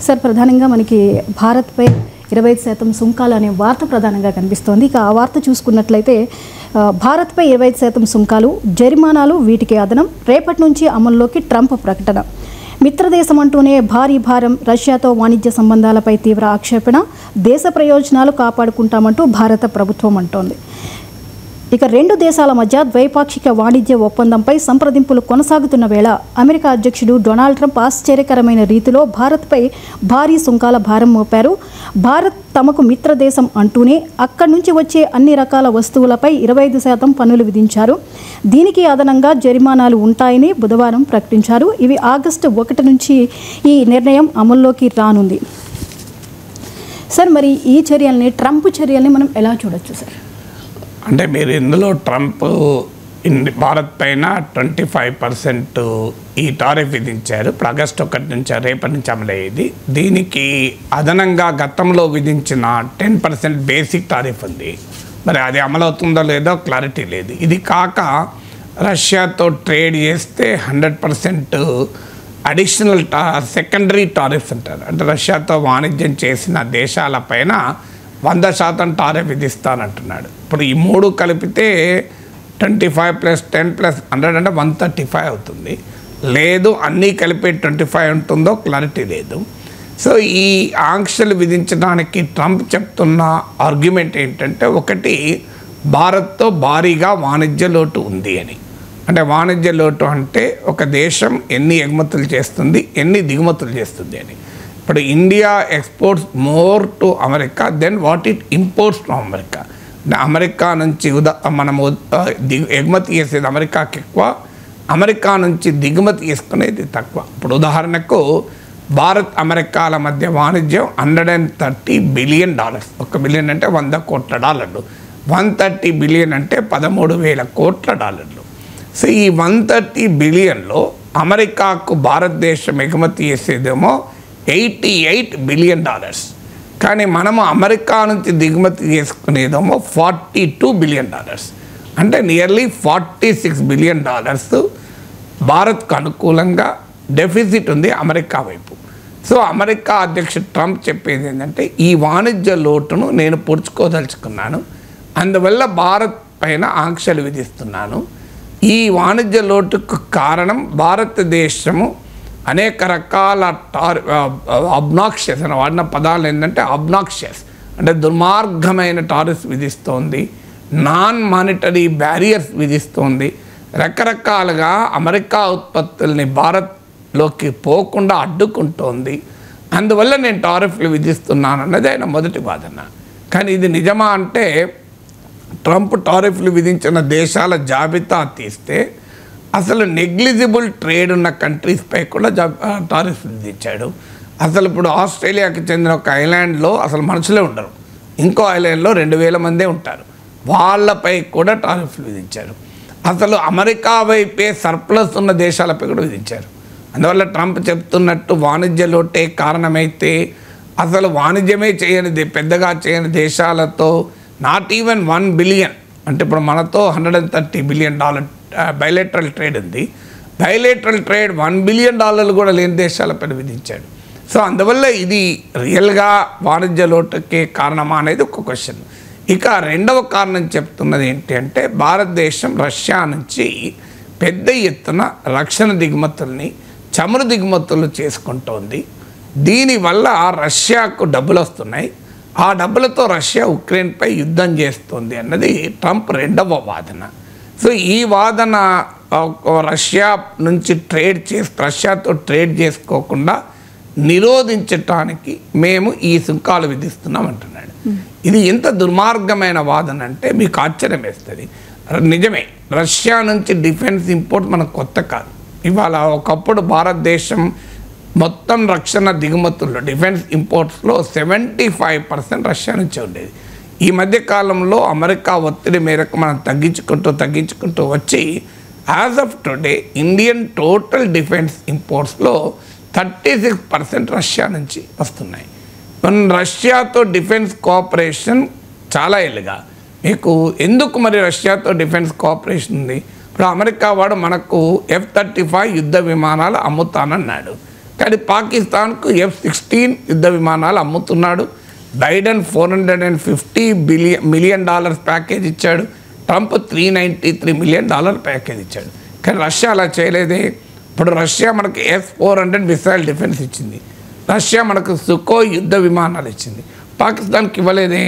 Sir, ప్రధానంగా మనకి భారత్పై 25% సుంకాలు అనే వార్త ప్రధానంగా కనిపిస్తోంది. ఇక ఆ వార్త చూసుకున్నట్లయితే భారత్పై 25% సుంకాలు, జరిమానాలు, వీటికి అదనం రేపటి నుంచి అమల్లోకి ట్రంప్ ప్రకటన. మిత్రదేశం అంటూనే భారీ భారం, రష్యాతో వాణిజ్య సంబంధాలపై తీవ్ర ఆక్షేపణ, దేశ ప్రయోజనాలు కాపాడుకుంటామంటూ భారత ప్రభుత్వం అంటోంది. ఇక రెండు దేశాల మధ్య ద్వైపాక్షిక వాణిజ్య ఒప్పందంపై సంప్రదింపులు కొనసాగుతున్న వేళ అమెరికా అధ్యక్షుడు డొనాల్డ్ ట్రంప్ ఆశ్చర్యకరమైన రీతిలో భారత్పై భారీ సుంకాల భారం మోపారు. భారత్ తమకు మిత్రదేశం అంటూనే అక్కడి నుంచి వచ్చే అన్ని రకాల వస్తువులపై 25% పన్నులు విధించారు. దీనికి అదనంగా జరిమానాలు ఉంటాయని బుధవారం ప్రకటించారు. ఇవి ఆగస్టు 1 నుంచి ఈ నిర్ణయం అమల్లోకి రానుంది. సార్, మరి ఈ చర్యల్ని, ట్రంప్ చర్యల్ని మనం ఎలా చూడొచ్చు సార్? అంటే మీరు ఇందులో ట్రంప్ భారత్ పైన 25% ఈ టారిఫ్ విధించారు. ఇప్పుడు ఆగస్టు 1 నుంచి రేపటి నుంచి అమలయ్యేది. దీనికి అదనంగా గతంలో విధించిన 10% బేసిక్ టారిఫ్ ఉంది. మరి అది అమలవుతుందో లేదో క్లారిటీ లేదు. ఇది కాక రష్యాతో ట్రేడ్ చేస్తే 100% అడిషనల్ సెకండరీ టారిఫ్స్ అంటారు. అంటే రష్యాతో వాణిజ్యం చేసిన దేశాలపైన 100% టారిఫ్ విధిస్తానంటున్నాడు. ఇప్పుడు ఈ మూడు కలిపితే 25 + 10 + 100 అంటే 135 అవుతుంది. లేదు అన్నీ కలిపి 25 ఉంటుందో క్లారిటీ లేదు. సో ఈ ఆంక్షలు విధించడానికి ట్రంప్ చెప్తున్న ఆర్గ్యుమెంట్ ఏంటంటే, ఒకటి భారత్తో భారీగా వాణిజ్య లోటు ఉంది అని. అంటే వాణిజ్య లోటు అంటే ఒక దేశం ఎన్ని ఎగుమతులు చేస్తుంది, ఎన్ని దిగుమతులు చేస్తుంది అని. ఇప్పుడు India exports more to America than what it imports to America. America నుంచి మనము ఎగుమతి చేసేది అమెరికాకి ఎక్కువ, అమెరికా నుంచి దిగుమతి చేసుకునేది తక్కువ. ఇప్పుడు ఉదాహరణకు భారత్ అమెరికాల మధ్య వాణిజ్యం $130 బిలియన్. $1 బిలియన్ అంటే $100 కోట్ల, 130 బిలియన్ అంటే $13,000 కోట్ల. సో ఈ 130 బిలియన్లో అమెరికాకు భారతదేశం ఎగుమతి చేసేదేమో $88 బిలియన్. కానీ మనము అమెరికా నుంచి దిగుమతి చేసుకునేదేమో $42 బిలియన్. అంటే నియర్లీ $46 బిలియన్ భారత్కు అనుకూలంగా డెఫిసిట్ ఉంది అమెరికా వైపు. సో అమెరికా అధ్యక్షుడు ట్రంప్ చెప్పేది ఏంటంటే, ఈ వాణిజ్య లోటును నేను పూడ్చుకోదలుచుకున్నాను, అందువల్ల భారత్ పైన ఆంక్షలు విధిస్తున్నాను. ఈ వాణిజ్య లోటుకు కారణం భారతదేశము అనేక రకాల అబ్నాక్షియస్ అని వాడిన పదాలు ఏంటంటే, అబ్నాక్షియస్ అంటే దుర్మార్గమైన టారిఫ్స్ విధిస్తోంది, నాన్ మానిటరీ బ్యారియర్స్ విధిస్తోంది, రకరకాలుగా అమెరికా ఉత్పత్తుల్ని భారత్లోకి పోకుండా అడ్డుకుంటోంది. అందువల్ల నేను టారిఫ్లు విధిస్తున్నాను అన్నది ఆయన మొదటి వాదన. కానీ ఇది నిజమా అంటే, ట్రంప్ టారిఫ్లు విధించిన దేశాల జాబితా తీస్తే అసలు నెగ్లిజిబుల్ ట్రేడ్ ఉన్న కంట్రీస్పై కూడా టారిఫ్ విధించాడు. అసలు ఇప్పుడు ఆస్ట్రేలియాకి చెందిన ఒక ఐలాండ్లో అసలు మనుషులే ఉండరు, ఇంకో ఐలాండ్లో 2,000 మందే ఉంటారు, వాళ్ళపై కూడా టారిఫ్లు విధించారు. అసలు అమెరికా వైపే సర్ప్లస్ ఉన్న దేశాలపై కూడా విధించారు. అందువల్ల ట్రంప్ చెప్తున్నట్టు వాణిజ్య లోటే కారణమైతే, అసలు వాణిజ్యమే పెద్దగా చేయని దేశాలతో నాట్ ఈవెన్ $1 బిలియన్, అంటే ఇప్పుడు మనతో $130 బిలియన్ బైలేటరల్ ట్రేడ్ ఉంది. బైలేటరల్ ట్రేడ్ $1 బిలియన్ కూడా లేని దేశాలపైన విధించాడు. సో అందువల్ల ఇది రియల్గా వాణిజ్య లోటుకే కారణమా అనేది ఒక క్వశ్చన్. ఇక రెండవ కారణం చెప్తున్నది ఏంటి అంటే, భారతదేశం రష్యా నుంచి పెద్ద ఎత్తున రక్షణ దిగుమతుల్ని, చమురు దిగుమతులు చేసుకుంటోంది. దీనివల్ల రష్యాకు డబ్బులు వస్తున్నాయి, ఆ డబ్బులతో రష్యా ఉక్రెయిన్పై యుద్ధం చేస్తుంది అన్నది ట్రంప్ రెండవ వాదన. సో ఈ వాదన రష్యా నుంచి రష్యాతో ట్రేడ్ చేసుకోకుండా నిరోధించటానికి మేము ఈ సుంకాలు విధిస్తున్నాం అంటున్నాడు. ఇది ఎంత దుర్మార్గమైన వాదన అంటే మీకు ఆశ్చర్యం వేస్తుంది. నిజమే, రష్యా నుంచి డిఫెన్స్ ఇంపోర్ట్ మనకు కొత్త కాదు. ఇవాళ ఒకప్పుడు భారతదేశం మొత్తం రక్షణ దిగుమతుల్లో, డిఫెన్స్ ఇంపోర్ట్స్లో 75% రష్యా నుంచే ఉండేది. ఈ మధ్యకాలంలో అమెరికా ఒత్తిడి మేరకు మనం తగ్గించుకుంటూ వచ్చి as of today Indian total defence ఇంపోర్ట్స్లో 36% రష్యా నుంచి వస్తున్నాయి. మన రష్యాతో డిఫెన్స్ కోఆపరేషన్ చాలా ఏళ్ళుగా. మీకు ఎందుకు మరి రష్యాతో డిఫెన్స్ కోఆపరేషన్ ఉంది? ఇప్పుడు అమెరికా వాడు మనకు F-35 యుద్ధ విమానాలు అమ్ముతానన్నాడు, కానీ పాకిస్తాన్కు F-16 యుద్ధ విమానాలు అమ్ముతున్నాడు. బైడెన్ $450 మిలియన్ ప్యాకేజ్ ఇచ్చాడు. ట్రంప్ $393 మిలియన్ ప్యాకేజ్ ఇచ్చాడు. కానీ రష్యా అలా చేయలేదే. ఇప్పుడు రష్యా మనకు S-400 మిసైల్ డిఫెన్స్ ఇచ్చింది. రష్యా మనకు సుకోయ్ యుద్ధ విమానాలు ఇచ్చింది. పాకిస్తాన్కి ఇవ్వలేదే.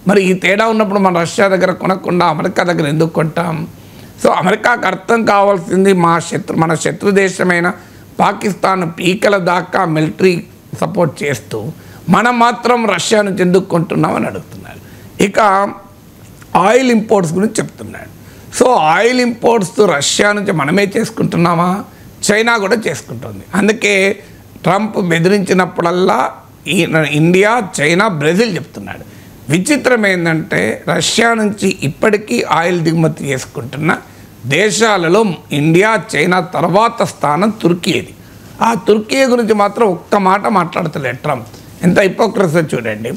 మరి ఈ తేడా ఉన్నప్పుడు మన రష్యా దగ్గర కొనకుండా అమెరికా దగ్గర ఎందుకు కొంటాం? సో అమెరికాకు అర్థం కావాల్సింది మన శత్రు దేశమైన పాకిస్తాన్ పీకల దాకా మిలిటరీ సపోర్ట్ చేస్తూ మనం మాత్రం రష్యా నుంచి ఎందుకు కొంటున్నామని అడుగుతున్నారు. ఇక ఆయిల్ ఇంపోర్ట్స్ గురించి చెప్తున్నాడు. సో ఆయిల్ ఇంపోర్ట్స్ రష్యా నుంచి మనమే చేసుకుంటున్నామా? చైనా కూడా చేసుకుంటుంది. అందుకే ట్రంప్ బెదిరించినప్పుడల్లా ఇండియా, చైనా, బ్రెజిల్ చెప్తున్నాడు. విచిత్రం ఏంటంటే రష్యా నుంచి ఇప్పటికీ ఆయిల్ దిగుమతి చేసుకుంటున్న దేశాలలో ఇండియా, చైనా తర్వాత స్థానం తుర్కీది. ఆ తుర్కీ గురించి మాత్రం ఒక్క మాట మాట్లాడతలేడు ట్రంప్. ఎంత హిపోక్రసీ చూడండి.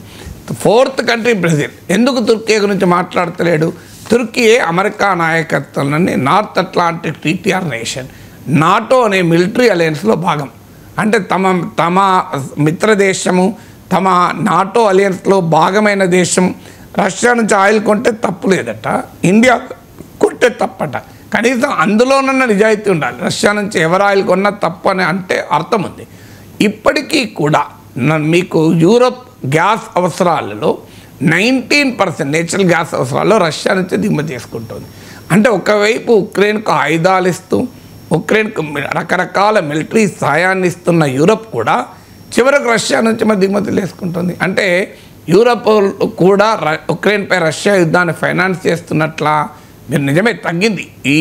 4th country Brazil. ఎందుకు తుర్కీ గురించి మాట్లాడతలేడు? తుర్కీ అమెరికా నాయకత్వంలోని North Atlantic treaty nation, NATO అనే మిలిటరీ అలయన్స్లో భాగం. అంటే తమ మిత్ర దేశము, తమ నాటో అలయన్స్లో భాగమైన దేశం రష్యా నుంచి ఆయిల్ కొంటే తప్పు లేదట, ఇండియా కొంటే తప్పట. కనీసం అందులోనన్న నిజాయితీ ఉండాలి. రష్యా నుంచి ఎవరు ఆయిల్ కొన్నా తప్పు అని అంటే అర్థం ఉంది. ఇప్పటికీ కూడా మీకు యూరోప్ గ్యాస్ అవసరాలలో 19% నేచురల్ గ్యాస్ అవసరాల్లో రష్యా నుంచి దిగుమతి చేసుకుంటుంది. అంటే ఒకవైపు ఉక్రెయిన్కు ఆయుధాలు ఇస్తూ ఉక్రెయిన్కు రకరకాల మిలిటరీ సహాయాన్ని ఇస్తున్న యూరోప్ కూడా చివరకు రష్యా నుంచి మరి దిగుమతులు వేసుకుంటుంది. అంటే యూరోప్ కూడా ఉక్రెయిన్పై రష్యా యుద్ధాన్ని ఫైనాన్స్ చేస్తున్నట్లా? మీరు నిజమే తగ్గింది. ఈ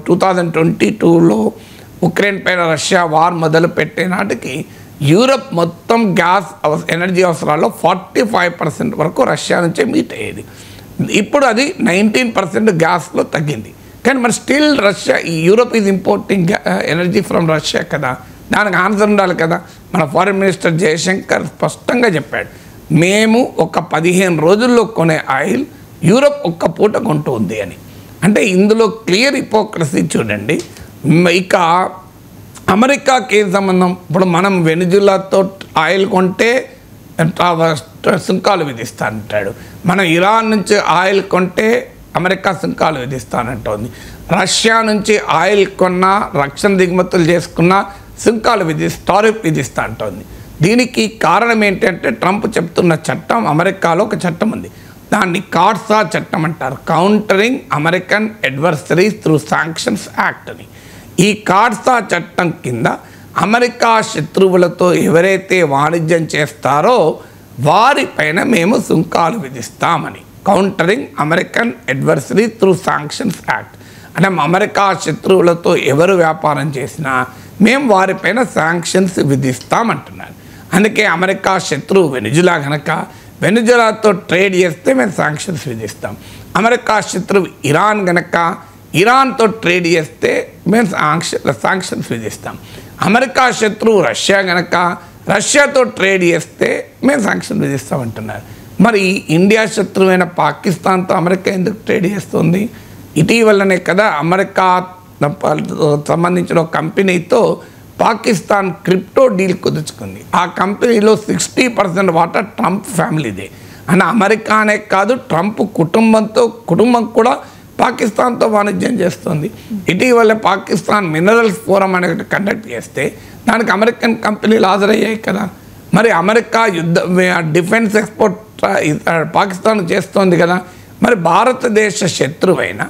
2022లో ఉక్రెయిన్ పైన రష్యా వార్ మొదలు పెట్టే నాటికి యూరోప్ మొత్తం గ్యాస్ ఎనర్జీ అవసరాల్లో 45% వరకు రష్యా నుంచే మీట్ అయ్యేది. ఇప్పుడు అది 19% గ్యాస్లో తగ్గింది. కానీ మరి స్టిల్ రష్యా, ఈ Europe is importing energy from Russia కదా. దానికి ఆన్సర్ ఉండాలి కదా. మన ఫారిన్ మినిస్టర్ జయశంకర్ స్పష్టంగా చెప్పాడు, మేము ఒక 15 రోజుల్లో కొనే ఆయిల్ యూరోప్ ఒక్క పూట కొంటుంది అని. అంటే ఇందులో క్లియర్ హిపోక్రసీ చూడండి. ఇక అమెరికాకి ఏం సంబంధం? ఇప్పుడు మనం వెనిజులాతో ఆయిల్ కొంటే సుంకాలు విధిస్తానంటాడు. మనం ఇరాన్ నుంచి ఆయిల్ కొంటే అమెరికా సుంకాలు విధిస్తానంటోంది. రష్యా నుంచి ఆయిల్ కొన్నా, రక్షణ దిగుమతులు చేసుకున్నా సుంకాలు టారిఫ్ విధిస్తా అంటోంది. దీనికి కారణం ఏంటంటే ట్రంప్ చెప్తున్న చట్టం, అమెరికాలో ఒక చట్టం ఉంది, దాన్ని కార్సా చట్టం అంటారు, countering American adversaries through sanctions act అని. ఈ కార్సా చట్టం కింద అమెరికా శత్రువులతో ఎవరైతే వాణిజ్యం చేస్తారో వారిపైన మేము సుంకాలు విధిస్తామని. Countering American adversary through sanctions act అంటే అమెరికా శత్రువులతో ఎవరు వ్యాపారం చేసినా మేము వారిపైన శాంక్షన్స్ విధిస్తామంటున్నారు. అందుకే అమెరికా శత్రువు వెనిజులా కనుక వెనిజులాతో ట్రేడ్ చేస్తే మేము శాంక్షన్స్ విధిస్తాం. అమెరికా శత్రువు ఇరాన్ కనుక ఇరాన్తో ట్రేడ్ చేస్తే మేము శాంక్షన్స్ విధిస్తాం. అమెరికా శత్రువు రష్యా కనుక రష్యాతో ట్రేడ్ చేస్తే మేము శాంక్షన్ విధిస్తామంటున్నారు. మరి ఇండియా శత్రువైన పాకిస్తాన్తో అమెరికా ఎందుకు ట్రేడ్ చేస్తుంది? ఇటీవలనే కదా అమెరికా సంబంధించిన ఒక కంపెనీతో పాకిస్తాన్ క్రిప్టో డీల్ కుదుర్చుకుంది. ఆ కంపెనీలో 60% వాటా ట్రంప్ ఫ్యామిలీదే. అని అమెరికానే కాదు, ట్రంప్ కుటుంబం కూడా పాకిస్తాన్తో వాణిజ్యం చేస్తుంది. ఇటీవల పాకిస్తాన్ మినరల్స్ ఫోరం అనేది కండక్ట్ చేస్తే దానికి అమెరికన్ కంపెనీలు హాజరయ్యాయి కదా. మరి అమెరికా డిఫెన్స్ ఎక్స్పోర్ట్ పాకిస్తాన్ చేస్తోంది కదా. మరి భారతదేశ శత్రువైన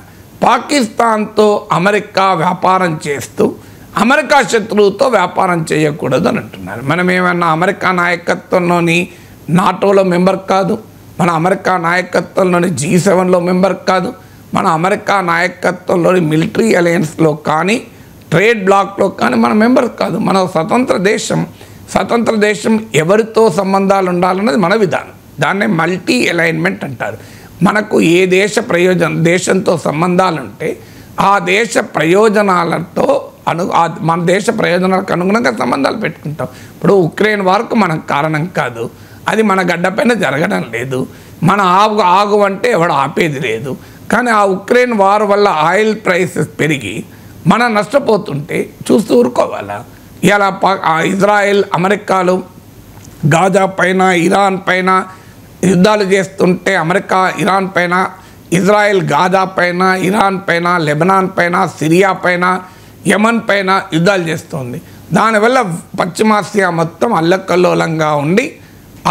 పాకిస్తాన్తో అమెరికా వ్యాపారం చేస్తూ అమెరికా శత్రువుతో వ్యాపారం చేయకూడదు అని అంటున్నారు. మనం ఏమన్నా అమెరికా నాయకత్వంలోని నాటోలో మెంబర్ కాదు, మన అమెరికా నాయకత్వంలోని G7లో మెంబర్ కాదు, మన అమెరికా నాయకత్వంలోని మిలిటరీ అలయన్స్లో కానీ ట్రేడ్ బ్లాక్లో కానీ మన మెంబర్ కాదు. మన స్వతంత్ర దేశం ఎవరితో సంబంధాలు ఉండాలన్నది మన విధానం. దాన్నే మల్టీ అలైన్మెంట్ అంటారు. మనకు ఏ దేశంతో సంబంధాలు ఉంటే ఆ దేశ ప్రయోజనాలతో మన దేశ ప్రయోజనాలకు అనుగుణంగా సంబంధాలు పెట్టుకుంటాం. ఇప్పుడు ఉక్రెయిన్ వార్కు మనం కారణం కాదు, అది మన గడ్డపైన జరగడం లేదు. మన ఆగు అంటే ఎవడు ఆపేది లేదు. కానీ ఆ ఉక్రెయిన్ వార్ వల్ల ఆయిల్ ప్రైసెస్ పెరిగి మనం నష్టపోతుంటే చూస్తూ ఊరుకోవాలా? ఇలా ఇజ్రాయెల్ అమెరికాలు గాజా పైన ఇరాన్ పైన యుద్ధాలు చేస్తుంటే అమెరికా ఇరాన్ పైన, ఇజ్రాయెల్ గాజా పైన, ఇరాన్ పైన, లెబనాన్ పైన, సిరియా పైన, యమన్ పైన యుద్ధాలు చేస్తుంది. దానివల్ల పశ్చిమాసియా మొత్తం అల్లకల్లోలంగా ఉండి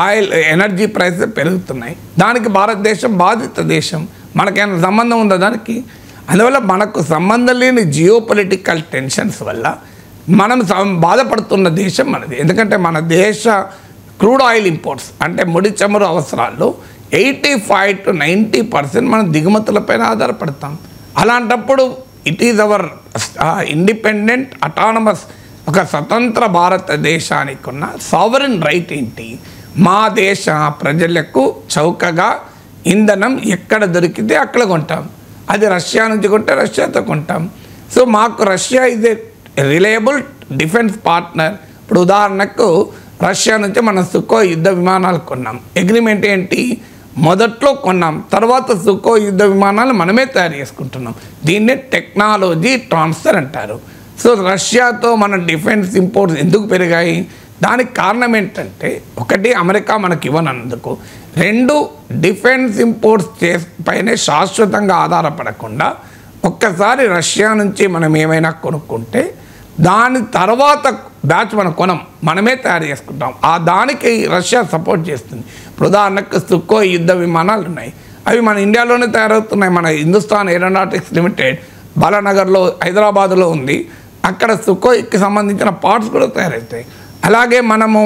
ఆయిల్ ఎనర్జీ ప్రైసెస్ పెరుగుతున్నాయి. దానికి భారతదేశం బాధిత దేశం. మనకేమైనా సంబంధం ఉందా దానికి? అందువల్ల మనకు సంబంధం లేని జియో పొలిటికల్ టెన్షన్స్ వల్ల మనం బాధపడుతున్న దేశం మనది. ఎందుకంటే మన దేశ క్రూడ్ ఆయిల్ ఇంపోర్ట్స్ అంటే ముడి చమురు అవసరాల్లో 85 to 90% మనం దిగుమతులపైన ఆధారపడతాం. అలాంటప్పుడు it is our independent autonomous ఒక స్వతంత్ర భారతదేశానికి ఉన్న సావరెన్ రైట్ ఏంటి? మా దేశ ప్రజలకు చౌకగా ఇంధనం ఎక్కడ దొరికితే అక్కడ కొంటాం. అది రష్యా నుంచి కొంటే రష్యాతో కొంటాం. సో మాకు Russia is a reliable defence partner. ఇప్పుడు ఉదాహరణకు రష్యా నుంచి మనం సుకోయ్ యుద్ధ విమానాలు కొన్నాం. అగ్రిమెంట్ ఏంటి? మొదట్లో కొన్నాం, తర్వాత సుకోయ్ యుద్ధ విమానాలు మనమే తయారు చేసుకుంటున్నాం. దీన్నే టెక్నాలజీ ట్రాన్స్ఫర్ అంటారు. సో రష్యాతో మన డిఫెన్స్ ఇంపోర్ట్స్ ఎందుకు పెరిగాయి? దానికి కారణం ఏంటంటే, ఒకటి అమెరికా మనకి ఇవ్వనందుకు, రెండు డిఫెన్స్ ఇంపోర్ట్స్ పైనే శాశ్వతంగా ఆధారపడకుండా ఒక్కసారి రష్యా నుంచి మనం ఏమైనా కొనుక్కుంటే దాని తర్వాత బ్యాచ్ మనం కొనం, మనమే తయారు చేసుకుంటాం. దానికి రష్యా సపోర్ట్ చేస్తుంది. ఇప్పుడు ఉదాహరణకు సుకోయ్ యుద్ధ విమానాలు ఉన్నాయి, అవి మన ఇండియాలోనే తయారవుతున్నాయి. మన హిందుస్థాన్ ఏరోనాటిక్స్ లిమిటెడ్ బాలానగర్లో హైదరాబాద్లో ఉంది. అక్కడ సుకోయ్కి సంబంధించిన పార్ట్స్ కూడా తయారవుతాయి. అలాగే మనము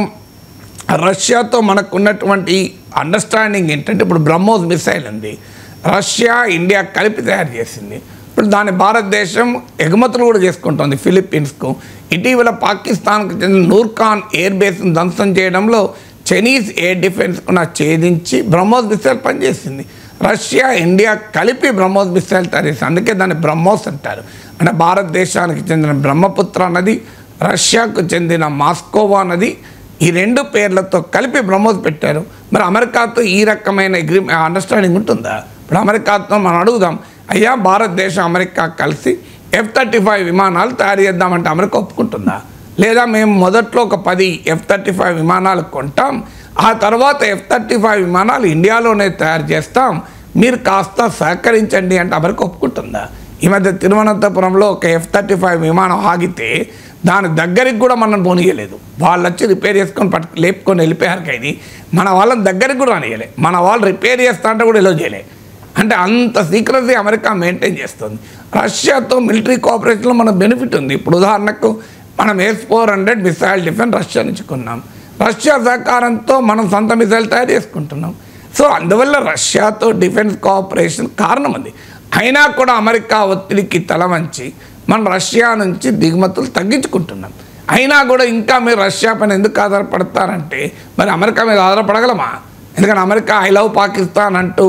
రష్యాతో మనకు ఉన్నటువంటి అండర్స్టాండింగ్ ఏంటంటే, ఇప్పుడు బ్రహ్మోస్ మిసైల్ ఉంది, రష్యా ఇండియా కలిపి తయారు చేసింది. ఇప్పుడు దాని భారతదేశం ఎగుమతులు కూడా చేసుకుంటుంది ఫిలిప్పీన్స్కు. ఇటీవల పాకిస్తాన్కు చెందిన నూర్ఖాన్ ఎయిర్ బేస్ను ధ్వంసం చేయడంలో చైనీస్ ఎయిర్ డిఫెన్స్కు ఛేదించి బ్రహ్మోస్ మిసైల్ పనిచేసింది. రష్యా ఇండియా కలిపి బ్రహ్మోస్ మిసైల్ తయారు చేసింది. అందుకే దాన్ని బ్రహ్మోస్ అంటారు. అంటే భారతదేశానికి చెందిన బ్రహ్మపుత్ర నది, రష్యాకు చెందిన మాస్కోవా నది, ఈ రెండు పేర్లతో కలిపి బ్రహ్మోస్ పెట్టారు. మరి అమెరికాతో ఈ రకమైన అండర్స్టాండింగ్ ఉంటుందా? ఇప్పుడు అమెరికాతో మనం అడుగుదాం, అయ్యా భారతదేశం అమెరికా కలిసి F-35 విమానాలు తయారు చేద్దామంటే అమెరికా ఒప్పుకుంటుందా? లేదా మేము మొదట్లో ఒక 10 F-35 విమానాలు కొంటాం, ఆ తర్వాత F-35 విమానాలు ఇండియాలోనే తయారు చేస్తాం, మీరు కాస్త సహకరించండి అంటే అమెరికా ఒప్పుకుంటుందా? ఈ మధ్య తిరువనంతపురంలో ఒక F-35 విమానం ఆగితే దాని దగ్గరికి కూడా మనం పోనీయలేదు. వాళ్ళు వచ్చి రిపేర్ చేసుకొని లేపుకొని వెళ్ళిపోయారు. కానీ మన వాళ్ళని దగ్గరికి కూడా రానియలే. మన వాళ్ళు రిపేర్ చేస్తా అంటే కూడా ఎలా చేయలే. అంటే అంత సీక్రెసీ అమెరికా మెయింటైన్ చేస్తుంది. రష్యాతో మిలిటరీ కోఆపరేషన్లో మన బెనిఫిట్ ఉంది. ఇప్పుడు ఉదాహరణకు మనం S-400 మిసైల్ డిఫెన్స్ రష్యా నుంచి కొన్నాం. రష్యా సహకారంతో మనం సొంత మిసైల్ తయారు చేసుకుంటున్నాం. సో అందువల్ల రష్యాతో డిఫెన్స్ కోఆపరేషన్ కారణం అది. అయినా కూడా అమెరికా ఒత్తిడికి తలవంచి మనం రష్యా నుంచి దిగుమతులు తగ్గించుకుంటున్నాం. అయినా కూడా ఇంకా మీరు రష్యా పైన ఎందుకు ఆధారపడతారంటే, మరి అమెరికా మీద ఆధారపడగలమా? ఎందుకంటే అమెరికా ఐ లవ్ పాకిస్తాన్ అంటూ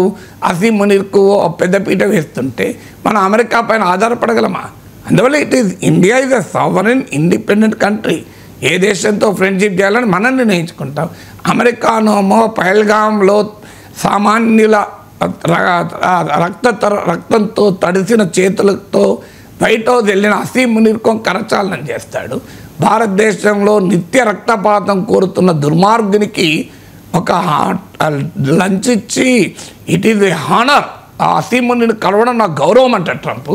అసీం మునీర్కు పెద్దపీట వేస్తుంటే మనం అమెరికా పైన ఆధారపడగలమా? అందువల్ల it is India is a sovereign independent country. ఏ దేశంతో ఫ్రెండ్షిప్ చేయాలని మనం నిర్ణయించుకుంటాం. అమెరికానోమో పహల్గాంలో సామాన్యుల రక్తంతో తడిసిన చేతులతో వైట్ హౌస్ వెళ్ళిన అసీం మునీర్కు కరచాలనం చేస్తాడు. భారతదేశంలో నిత్య రక్తపాతం కోరుతున్న దుర్మార్గునికి ఒక లంచ్ ఇచ్చి ఇట్ ఈజ్ ఏ హానర్, ఆ అసీం మునీర్ని కలవడం నాకు గౌరవం అంటాడు ట్రంప్.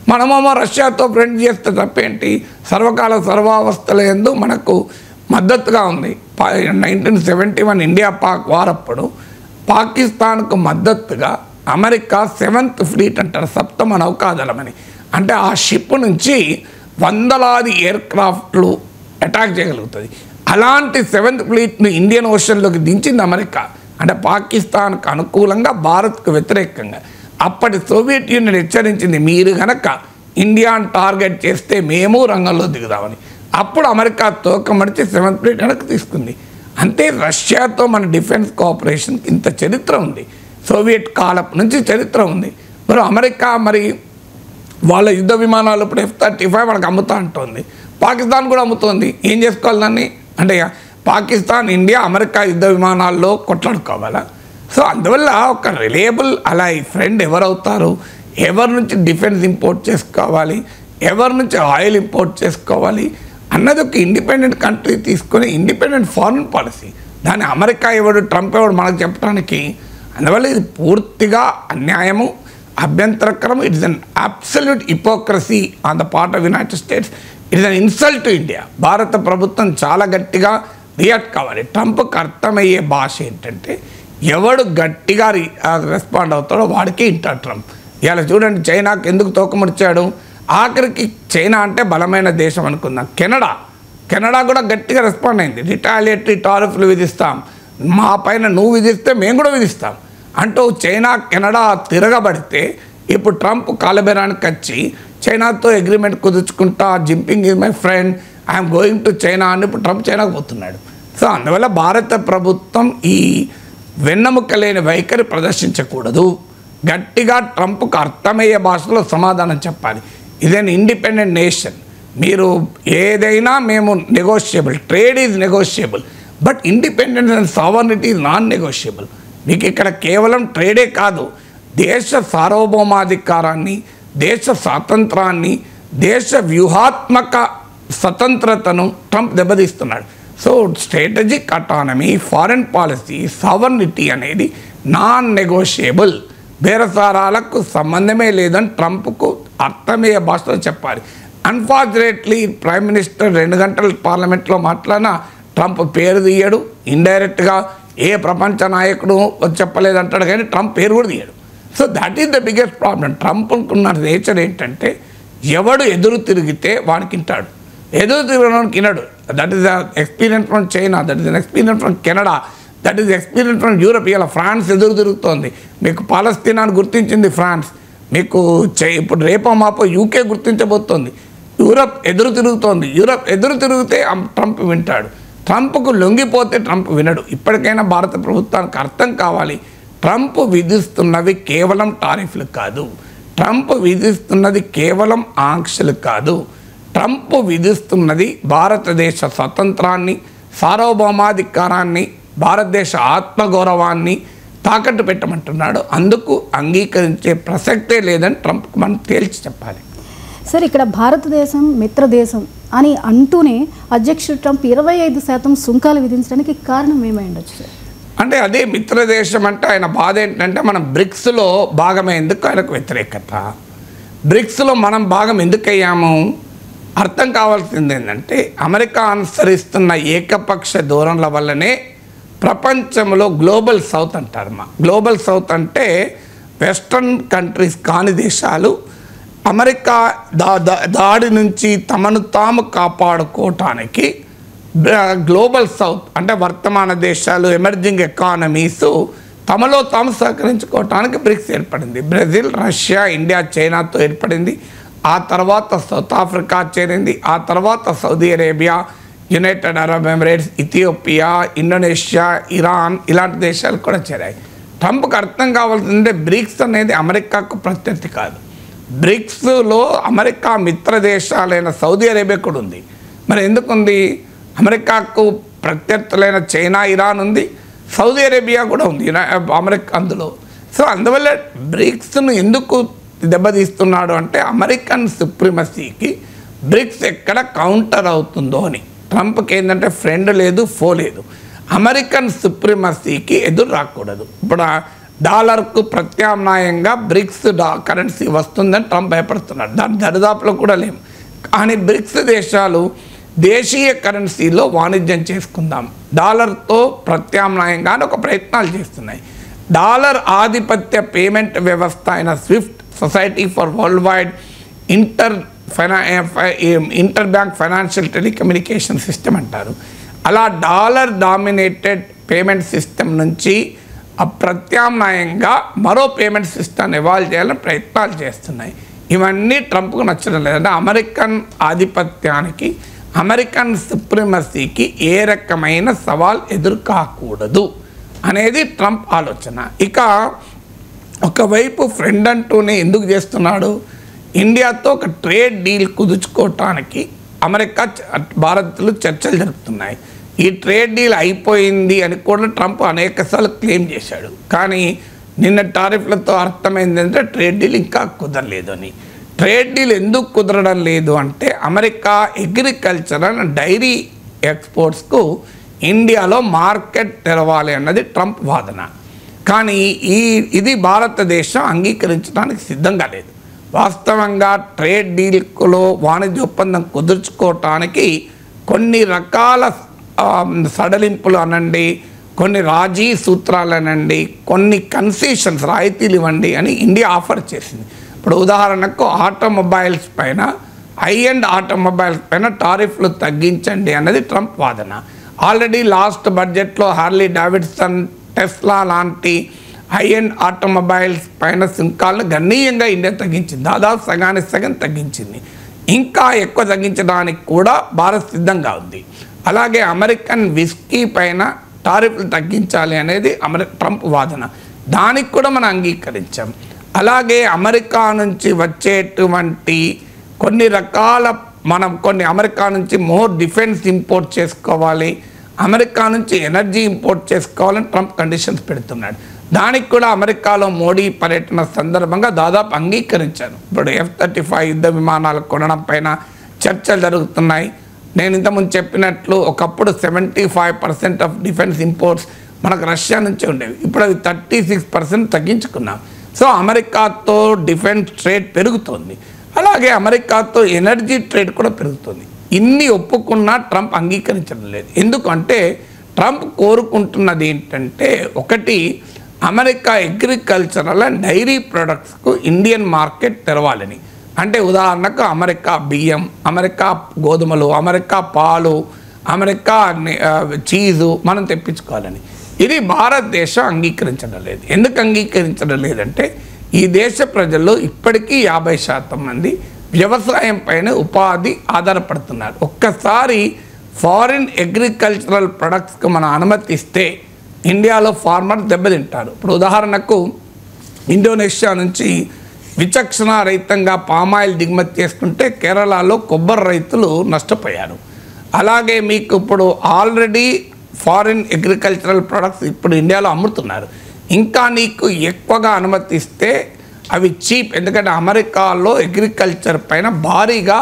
మనమేమో రష్యాతో ఫ్రెండ్ చేస్తే తప్పేంటి? సర్వకాల సర్వావస్థల యందు మనకు మద్దతుగా ఉంది. 1971 ఇండియా పాక్ వారప్పుడు పాకిస్తాన్కు మద్దతుగా అమెరికా 7th ఫ్లీట్ అంటారు, సప్తమ నౌకాదళమని. అంటే ఆ షిప్ నుంచి వందలాది ఎయిర్ క్రాఫ్ట్లు అటాక్ చేయగలుగుతుంది. అలాంటి 7th ఫ్లీట్ను ఇండియన్ ఓషన్లోకి దించింది అమెరికా. అంటే పాకిస్తాన్కు అనుకూలంగా, భారత్కు వ్యతిరేకంగా. అప్పటి సోవియట్ యూనియన్ హెచ్చరించింది, మీరు కనుక ఇండియాను టార్గెట్ చేస్తే మేము రంగంలో దిగుదామని. అప్పుడు అమెరికా తోకమడిచి 7th ఫ్లీట్ వెనక్కి తీసుకుంది. అంతే రష్యాతో మన డిఫెన్స్ కోఆపరేషన్ ఇంత చరిత్ర ఉంది. సోవియట్ కాలం నుంచి చరిత్ర ఉంది. మరి అమెరికా మరి వాళ్ళ యుద్ధ విమానాలు ఇప్పుడు F-35 వాళ్ళకి అమ్ముతా అంటుంది. పాకిస్తాన్ కూడా అమ్ముతోంది. ఏం చేసుకోవాలి దాన్ని? అంటే పాకిస్తాన్, ఇండియా, అమెరికా యుద్ధ విమానాల్లో కొట్లాడుకోవాలా? సో అందువల్ల ఒక రిలయబుల్ అలై ఫ్రెండ్ ఎవరవుతారు? ఎవరి నుంచి డిఫెన్స్ ఇంపోర్ట్ చేసుకోవాలి, ఎవరి నుంచి ఆయిల్ ఇంపోర్ట్ చేసుకోవాలి అన్నది ఒక ఇండిపెండెంట్ కంట్రీ తీసుకొని ఇండిపెండెంట్ ఫారెన్ పాలసీ. దాన్ని అమెరికా ఎవడు ట్రంప్ ఎవడు మనకు చెప్పడానికి. అందువల్ల ఇది పూర్తిగా అన్యాయము, అభ్యంతరకరం. It is an absolute hypocrisy on the part of United States. It is an insult to India. భారత ప్రభుత్వం చాలా గట్టిగా రియాక్ట్ కావాలి. ట్రంప్కి అర్థమయ్యే భాష ఏంటంటే ఎవడు గట్టిగా రెస్పాండ్ అవుతాడో వాడికి ఇంటాడు ట్రంప్. ఇలా చూడండి, చైనాకి ఎందుకు తోకముడిచాడు. ఆఖరికి చైనా అంటే బలమైన దేశం అనుకుందాం. కెనడా కూడా గట్టిగా రెస్పాండ్ అయింది. రిటాలియేటరీ టారిఫ్లు విధిస్తాం, మా పైన నువ్వు విధిస్తే మేము కూడా విధిస్తాం అంటూ చైనా కెనడా తిరగబడితే ఇప్పుడు ట్రంప్ కాలబేరానికి వచ్చి చైనాతో అగ్రిమెంట్ కుదుర్చుకుంటా, Jinping is my friend, I'm going to China అని ఇప్పుడు ట్రంప్ చైనాకు పోతున్నాడు. సో అందువల్ల భారత ప్రభుత్వం ఈ వెన్నెముక లేని వైఖరి ప్రదర్శించకూడదు. గట్టిగా ట్రంప్కు అర్థమయ్యే భాషలో సమాధానం చెప్పాలి. ఇదేన్ ఇండిపెండెంట్ నేషన్. మీరు ఏదైనా మేము negotiable, trade is negotiable, but independence and sovereignty is non negotiable. మీకు ఇక్కడ కేవలం ట్రేడే కాదు, దేశ సార్వభౌమాధికారాన్ని, దేశ స్వాతంత్రాన్ని, దేశ వ్యూహాత్మక స్వతంత్రతను ట్రంప్ దెబ్బతీస్తున్నాడు. So strategic autonomy, foreign policy, sovereignty అనేది నాన్ నెగోషియబుల్. బేరసారాలకు సంబంధమే లేదని ట్రంప్కు అర్థమయ్యే భాషలో చెప్పాలి. అన్ఫార్చునేట్లీ ప్రైమ్ మినిస్టర్ 2 గంటలు పార్లమెంట్లో మాట్లాడినా ట్రంప్ పేరు తీయడు. ఇండైరెక్ట్గా ఏ ప్రపంచ నాయకుడు చెప్పలేదంటాడు కానీ ట్రంప్ పేరు కూడా తీయడు. So that is the biggest problem. ట్రంప్కున్న నేచర్ ఏంటంటే ఎవడు ఎదురు తిరిగితే వాడికి వింటాడు, ఎదురు తిరగడానికి వినడు. That is the experience from China, that is experience from Canada, that is experience from Europe. ఇలా ఫ్రాన్స్ ఎదురు తిరుగుతోంది. మీకు పాలస్తీనాను గుర్తించింది ఫ్రాన్స్, మీకు ఇప్పుడు రేపో మాపో యూకే గుర్తించబోతోంది. యూరప్ ఎదురు తిరుగుతోంది. యూరప్ ఎదురు తిరిగితే ట్రంప్ వింటాడు. ట్రంప్కు లొంగిపోతే ట్రంప్ వినడు. ఇప్పటికైనా భారత ప్రభుత్వానికి అర్థం కావాలి, ట్రంప్ విధిస్తున్నవి కేవలం టారిఫ్లు కాదు, ట్రంప్ విధిస్తున్నది కేవలం ఆంక్షలు కాదు, ట్రంప్ విధిస్తున్నది భారతదేశ స్వతంత్రాన్ని, సార్వభౌమాధికారాన్ని, భారతదేశ ఆత్మగౌరవాన్ని తాకట్టు పెట్టమంటున్నాడు. అందుకు అంగీకరించే ప్రసక్తే లేదని ట్రంప్కు మనం తేల్చి చెప్పాలి. సార్, ఇక్కడ భారతదేశం మిత్రదేశం అని అంటూనే అధ్యక్షుడు ట్రంప్ 25% సుంకాలు విధించడానికి కారణం ఏమై ఉండొచ్చు సార్? అంటే అదే మిత్రదేశం అంటే ఆయన బాధ ఏంటంటే మనం బ్రిక్స్లో భాగమయ్యేందుకు ఆయనకు వ్యతిరేకత. బ్రిక్స్లో మనం భాగం ఎందుకు అయ్యాము అర్థం కావాల్సింది ఏంటంటే అమెరికా అనుసరిస్తున్న ఏకపక్ష ధోరణుల వల్లనే ప్రపంచంలో గ్లోబల్ సౌత్ అంటారు. గ్లోబల్ సౌత్ అంటే వెస్ట్రన్ కంట్రీస్ కాని దేశాలు అమెరికా దాడి నుంచి తమను తాము కాపాడుకోవటానికి గ్లోబల్ సౌత్ అంటే వర్తమాన దేశాలు, ఎమర్జింగ్ ఎకానమీస్ తమలో తాము సహకరించుకోవటానికి బ్రిక్స్ ఏర్పడింది. బ్రెజిల్, రష్యా, ఇండియా, చైనాతో ఏర్పడింది. ఆ తర్వాత సౌత్ ఆఫ్రికా చేరింది. ఆ తర్వాత Saudi Arabia, United Arab Emirates, Ethiopia, Indonesia, Iran ఇలాంటి దేశాలు కూడా చేరాయి. ట్రంప్కి అర్థం కావాల్సిందే బ్రిక్స్ అనేది అమెరికాకు ప్రత్యర్థి కాదు. బ్రిక్స్లో అమెరికా మిత్ర దేశాలైన సౌదీ అరేబియా కూడా ఉంది. మరి ఎందుకుంది? అమెరికాకు ప్రత్యర్థులైన చైనా, ఇరాన్ ఉంది, సౌదీ అరేబియా కూడా ఉంది అమెరికా అందులో. సో అందువల్ల బ్రిక్స్ను ఎందుకు దెబ్బతీస్తున్నాడు అంటే అమెరికన్ సుప్రీమసీకి బ్రిక్స్ ఎక్కడ కౌంటర్ అవుతుందో అని. ట్రంప్కి ఏంటంటే ఫ్రెండ్ లేదు, ఫో లేదు. అమెరికన్ సుప్రీమసీకి ఎదురు రాకూడదు. ఇప్పుడు డాలర్కు ప్రత్యామ్నాయంగా బ్రిక్స్ కరెన్సీ వస్తుందని ట్రంప్ భయపడుతున్నాడు. దాని దరిదాపులో కూడా లేము. కానీ బ్రిక్స్ దేశాలు దేశీయ కరెన్సీలో వాణిజ్యం చేసుకుందాం, డాలర్తో ప్రత్యామ్నాయంగా ఒక ప్రయత్నాలు చేస్తున్నాయి. డాలర్ ఆధిపత్య పేమెంట్ వ్యవస్థ అయిన Swift, society for world wide inter bank financial telecommunication system అంటారు. అలా డాలర్ డామినేటెడ్ పేమెంట్ సిస్టమ్ నుంచి ప్రత్యామ్నాయంగా మరో పేమెంట్ సిస్టమ్ ఎవాల్వ్ చేయాలని ప్రయత్నాలు చేస్తున్నాయి. ఇవన్నీ ట్రంప్కు నచ్చడం లేదంటే అమెరికన్ ఆధిపత్యానికి, అమెరికన్ సుప్రీమసీకి ఏ రకమైన సవాల్ ఎదురు కాకూడదు అనేది ట్రంప్ ఆలోచన. ఇక ఒకవైపు ఫ్రెండ్ అంటూనే ఎందుకు చేస్తున్నాడు? ఇండియాతో ఒక ట్రేడ్ డీల్ కుదుర్చుకోవటానికి అమెరికా, భారత్లు చర్చలు జరుపుతున్నాయి. ఈ ట్రేడ్ డీల్ అయిపోయింది అని కూడా ట్రంప్ అనేకసార్లు క్లెయిమ్ చేశాడు. కానీ నిన్న టారిఫ్లతో అర్థమైంది అంటే ట్రేడ్ డీల్ ఇంకా కుదరలేదు అని. ట్రేడ్ డీల్ ఎందుకు కుదరడం లేదు అంటే అమెరికా అగ్రికల్చర్ అండ్ డైరీ ఎక్స్పోర్ట్స్కు ఇండియాలో మార్కెట్ తెరవాలి అన్నది ట్రంప్ వాదన. కానీ ఇది భారతదేశం అంగీకరించడానికి సిద్ధంగా లేదు. వాస్తవంగా ట్రేడ్ డీల్లో వాణిజ్య ఒప్పందం కుదుర్చుకోవటానికి కొన్ని రకాల సడలింపులు అనండి, కొన్ని రాజీ సూత్రాలు అనండి, కొన్ని కన్సెషన్స్ రాయితీలు ఇవ్వండి అని ఇండియా ఆఫర్ చేసింది. ఇప్పుడు ఉదాహరణకు ఆటోమొబైల్స్ పైన, హై ఎండ్ ఆటోమొబైల్స్ పైన టారిఫ్లు తగ్గించండి అన్నది ట్రంప్ వాదన. ఆల్రెడీ లాస్ట్ బడ్జెట్లో హార్లీ డేవిడ్సన్, టెస్లా లాంటి హై ఎండ్ ఆటోమొబైల్స్ పైన సుంకాలను గణనీయంగా ఇండియా తగ్గించింది. దాదాపు సగానికి సగం తగ్గించింది. ఇంకా ఎక్కువ తగ్గించడానికి కూడా భారత్ సిద్ధంగా ఉంది. అలాగే అమెరికన్ విస్కీ పైన టారిఫ్లు తగ్గించాలి అనేది ట్రంప్ వాదన. దానికి కూడా మనం అంగీకరించాం. అలాగే అమెరికా నుంచి వచ్చేటువంటి కొన్ని రకాల కొన్ని అమెరికా నుంచి మోర్ డిఫెన్స్ ఇంపోర్ట్ చేసుకోవాలి, అమెరికా నుంచి ఎనర్జీ ఇంపోర్ట్ చేసుకోవాలని ట్రంప్ కండిషన్స్ పెడుతున్నాడు. దానికి కూడా అమెరికాలో మోడీ పర్యటన సందర్భంగా దాదాపు అంగీకరించారు. ఇప్పుడు F-35 యుద్ధ విమానాలు కొనడం పైన చర్చలు జరుగుతున్నాయి. నేను ఇంతకుముందు చెప్పినట్లు ఒకప్పుడు 75% ఆఫ్ డిఫెన్స్ ఇంపోర్ట్స్ మనకు రష్యా నుంచి ఉండేవి. ఇప్పుడు అది 36% తగ్గించుకున్నాం. సో అమెరికాతో డిఫెన్స్ ట్రేడ్ పెరుగుతోంది. అలాగే అమెరికాతో ఎనర్జీ ట్రేడ్ కూడా పెరుగుతుంది. ఇన్ని ఒప్పుకున్నా ట్రంప్ అంగీకరించడం లేదు. ఎందుకంటే ట్రంప్ కోరుకుంటున్నది ఏంటంటే, ఒకటి, అమెరికా అగ్రికల్చరల్ అండ్ డైరీ ప్రొడక్ట్స్కు ఇండియన్ మార్కెట్ తెరవాలని. అంటే ఉదాహరణకు అమెరికా బియ్యం, అమెరికా గోధుమలు, అమెరికా పాలు, అమెరికా చీజు మనం తెప్పించుకోవాలని. ఇది భారతదేశం అంగీకరించడం లేదు. ఎందుకు అంగీకరించడం లేదంటే, ఈ దేశ ప్రజల్లో ఇప్పటికీ 50% మంది వ్యవసాయం పైన ఉపాధి ఆధారపడుతున్నారు. ఒక్కసారి ఫారిన్ అగ్రికల్చరల్ ప్రొడక్ట్స్కి మనం అనుమతిస్తే ఇండియాలో ఫార్మర్ దెబ్బతింటారు. ఇప్పుడు ఉదాహరణకు ఇండోనేషియా నుంచి విచక్షణ రహితంగా పామాయిల్ దిగుమతి చేసుకుంటే కేరళలో కొబ్బరి రైతులు నష్టపోయారు. అలాగే మీకు ఇప్పుడు ఆల్రెడీ ఫారిన్ అగ్రికల్చరల్ ప్రొడక్ట్స్ ఇప్పుడు ఇండియాలో అమ్ముతున్నారు. ఇంకా నీకు ఎక్కువగా అనుమతిస్తే అవి చీప్, ఎందుకంటే అమెరికాలో అగ్రికల్చర్ పైన భారీగా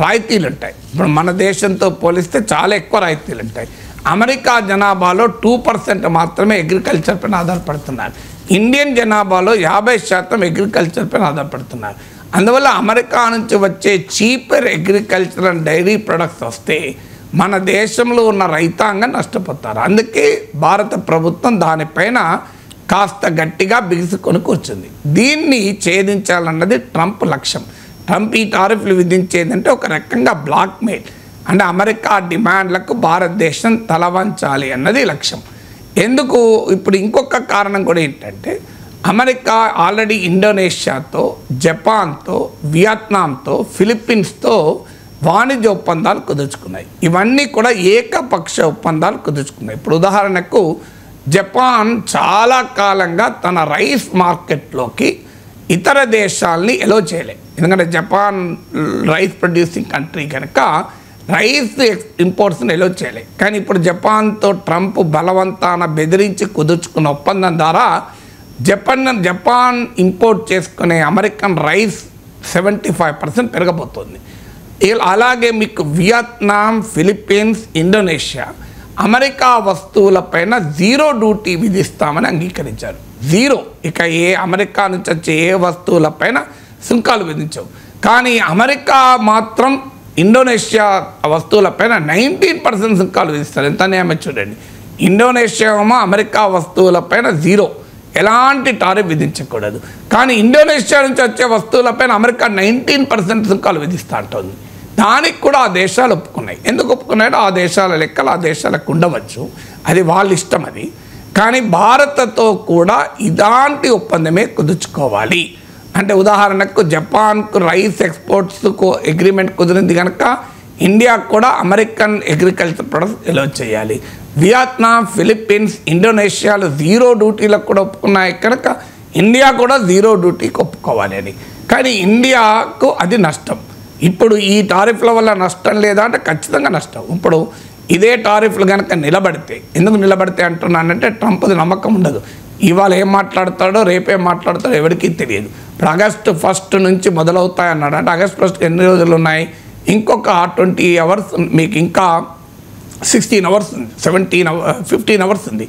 రాయితీలు ఉంటాయి. ఇప్పుడు మన దేశంతో పోలిస్తే చాలా ఎక్కువ రాయితీలు ఉంటాయి. అమెరికా జనాభాలో 2% మాత్రమే అగ్రికల్చర్ పైన ఆధారపడుతున్నారు. ఇండియన్ జనాభాలో 50% అగ్రికల్చర్ పైన ఆధారపడుతున్నారు. అందువల్ల అమెరికా నుంచి వచ్చే cheaper agriculture and dairy products వస్తే మన దేశంలో ఉన్న రైతాంగం నష్టపోతారు. అందుకే భారత ప్రభుత్వం దానిపైన కాస్త గట్టిగా బిగుసుకొని కూర్చుంది. దీన్ని ఛేదించాలన్నది ట్రంప్ లక్ష్యం. ట్రంప్ ఈ టారిఫ్లు విధించేదంటే ఒక రకంగా బ్లాక్మెయిల్, అంటే అమెరికా డిమాండ్లకు భారతదేశం తలవంచాలి అన్నది లక్ష్యం. ఎందుకు ఇప్పుడు ఇంకొక కారణం కూడా ఏంటంటే, అమెరికా ఆల్రెడీ ఇండోనేషియాతో, జపాన్తో, వియత్నాంతో, ఫిలిప్పీన్స్తో వాణిజ్య ఒప్పందాలు కుదుర్చుకున్నాయి. ఇవన్నీ కూడా ఏకపక్ష ఒప్పందాలు కుదుర్చుకున్నాయి. ఇప్పుడు ఉదాహరణకు జపాన్ చాలా కాలంగా తన రైస్ మార్కెట్లోకి ఇతర దేశాలని ఎలో చేయలే. ఎందుకంటే జపాన్ రైస్ ప్రొడ్యూసింగ్ కంట్రీ కనుక రైస్ ఇంపోర్ట్స్ని ఎలో చేయలే. కానీ ఇప్పుడు జపాన్తో ట్రంప్ బలవంతాన బెదిరించి కుదుర్చుకున్న ఒప్పందం ద్వారా జపాన్ ఇంపోర్ట్ చేసుకునే అమెరికన్ రైస్ 75% పెరగబోతుంది. అలాగే మీకు వియత్నాం, ఫిలిప్పీన్స్, ఇండోనేషియా అమెరికా వస్తువులపైన 0 డ్యూటీ విధిస్తామని అంగీకరించారు. 0. ఇక అమెరికా నుంచి వచ్చే ఏ వస్తువులపైన సుంకాలు విధించవు. కానీ అమెరికా మాత్రం ఇండోనేషియా వస్తువులపైన 19% సుంకాలు విధిస్తారు. ఎంత అన్యాయమో చూడండి. ఇండోనేషియా అమెరికా వస్తువులపైన 0, ఎలాంటి టారిఫ్ విధించకూడదు. కానీ ఇండోనేషియా నుంచి వచ్చే వస్తువులపైన అమెరికా 19% సుంకాలు విధిస్తూ ఉంటుంది. దానికి కూడా ఆ దేశాలు ఒప్పుకున్నాయి. ఎందుకు ఒప్పుకున్నాయో ఆ దేశాల లెక్కలు ఆ దేశాలకు ఉండవచ్చు, అది వాళ్ళ ఇష్టం అది. కానీ భారత్తో కూడా ఇలాంటి ఒప్పందమే కుదుర్చుకోవాలి. అంటే ఉదాహరణకు జపాన్కు రైస్ ఎక్స్పోర్ట్స్కు అగ్రిమెంట్ కుదిరింది కనుక ఇండియా కూడా అమెరికన్ అగ్రికల్చర్ ప్రొడక్ట్స్ ఎలో చేయాలి. వియత్నాం, ఫిలిప్పీన్స్, ఇండోనేషియాలు 0 డ్యూటీలకు కూడా ఒప్పుకున్నాయి కనుక ఇండియా కూడా 0 డ్యూటీకి ఒప్పుకోవాలి అని. కానీ ఇండియాకు అది నష్టం. ఇప్పుడు ఈ టారిఫ్ల వల్ల నష్టం లేదా అంటే ఖచ్చితంగా నష్టం. ఇప్పుడు ఇదే టారిఫ్లు కనుక నిలబడితే, ఎందుకు నిలబడితే అంటున్నానంటే ట్రంప్ది నమ్మకం ఉండదు. ఇవాళ ఏం మాట్లాడతాడో రేపేం మాట్లాడతాడో ఎవరికీ తెలియదు. ఇప్పుడు ఆగస్టు 1 నుంచి మొదలవుతాయి అన్నాడు. అంటే ఆగస్టు 1 ఎన్ని రోజులు ఉన్నాయి? ఇంకొక 20 అవర్స్ మీకు, ఇంకా 16 అవర్స్ ఉంది, 15 అవర్స్ ఉంది.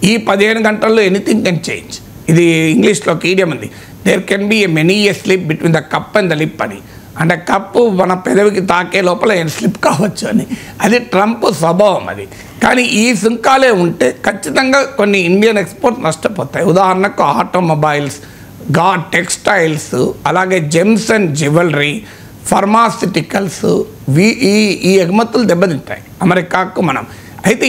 ఈ 15 గంటల్లో ఎనీథింగ్ కెన్ చేంజ్. ఇది ఇంగ్లీష్లో ఒక ఈడియం ఉంది, there can be a many a slip between the cup and the lip అని. అంటే కప్పు మన పెదవికి తాకే లోపల స్లిప్ కావచ్చు అని. అది ట్రంప్ స్వభావం అది. కానీ ఈ సుంకాలే ఉంటే ఖచ్చితంగా కొన్ని ఇండియన్ ఎక్స్పోర్ట్ నష్టపోతాయి. ఉదాహరణకు ఆటోమొబైల్స్, టెక్స్టైల్స్, అలాగే జెమ్స్ అండ్ జ్యువెలరీ, ఫార్మాసిటికల్స్, ఈ ఎగుమతులు దెబ్బతింటాయి అమెరికాకు మనం. అయితే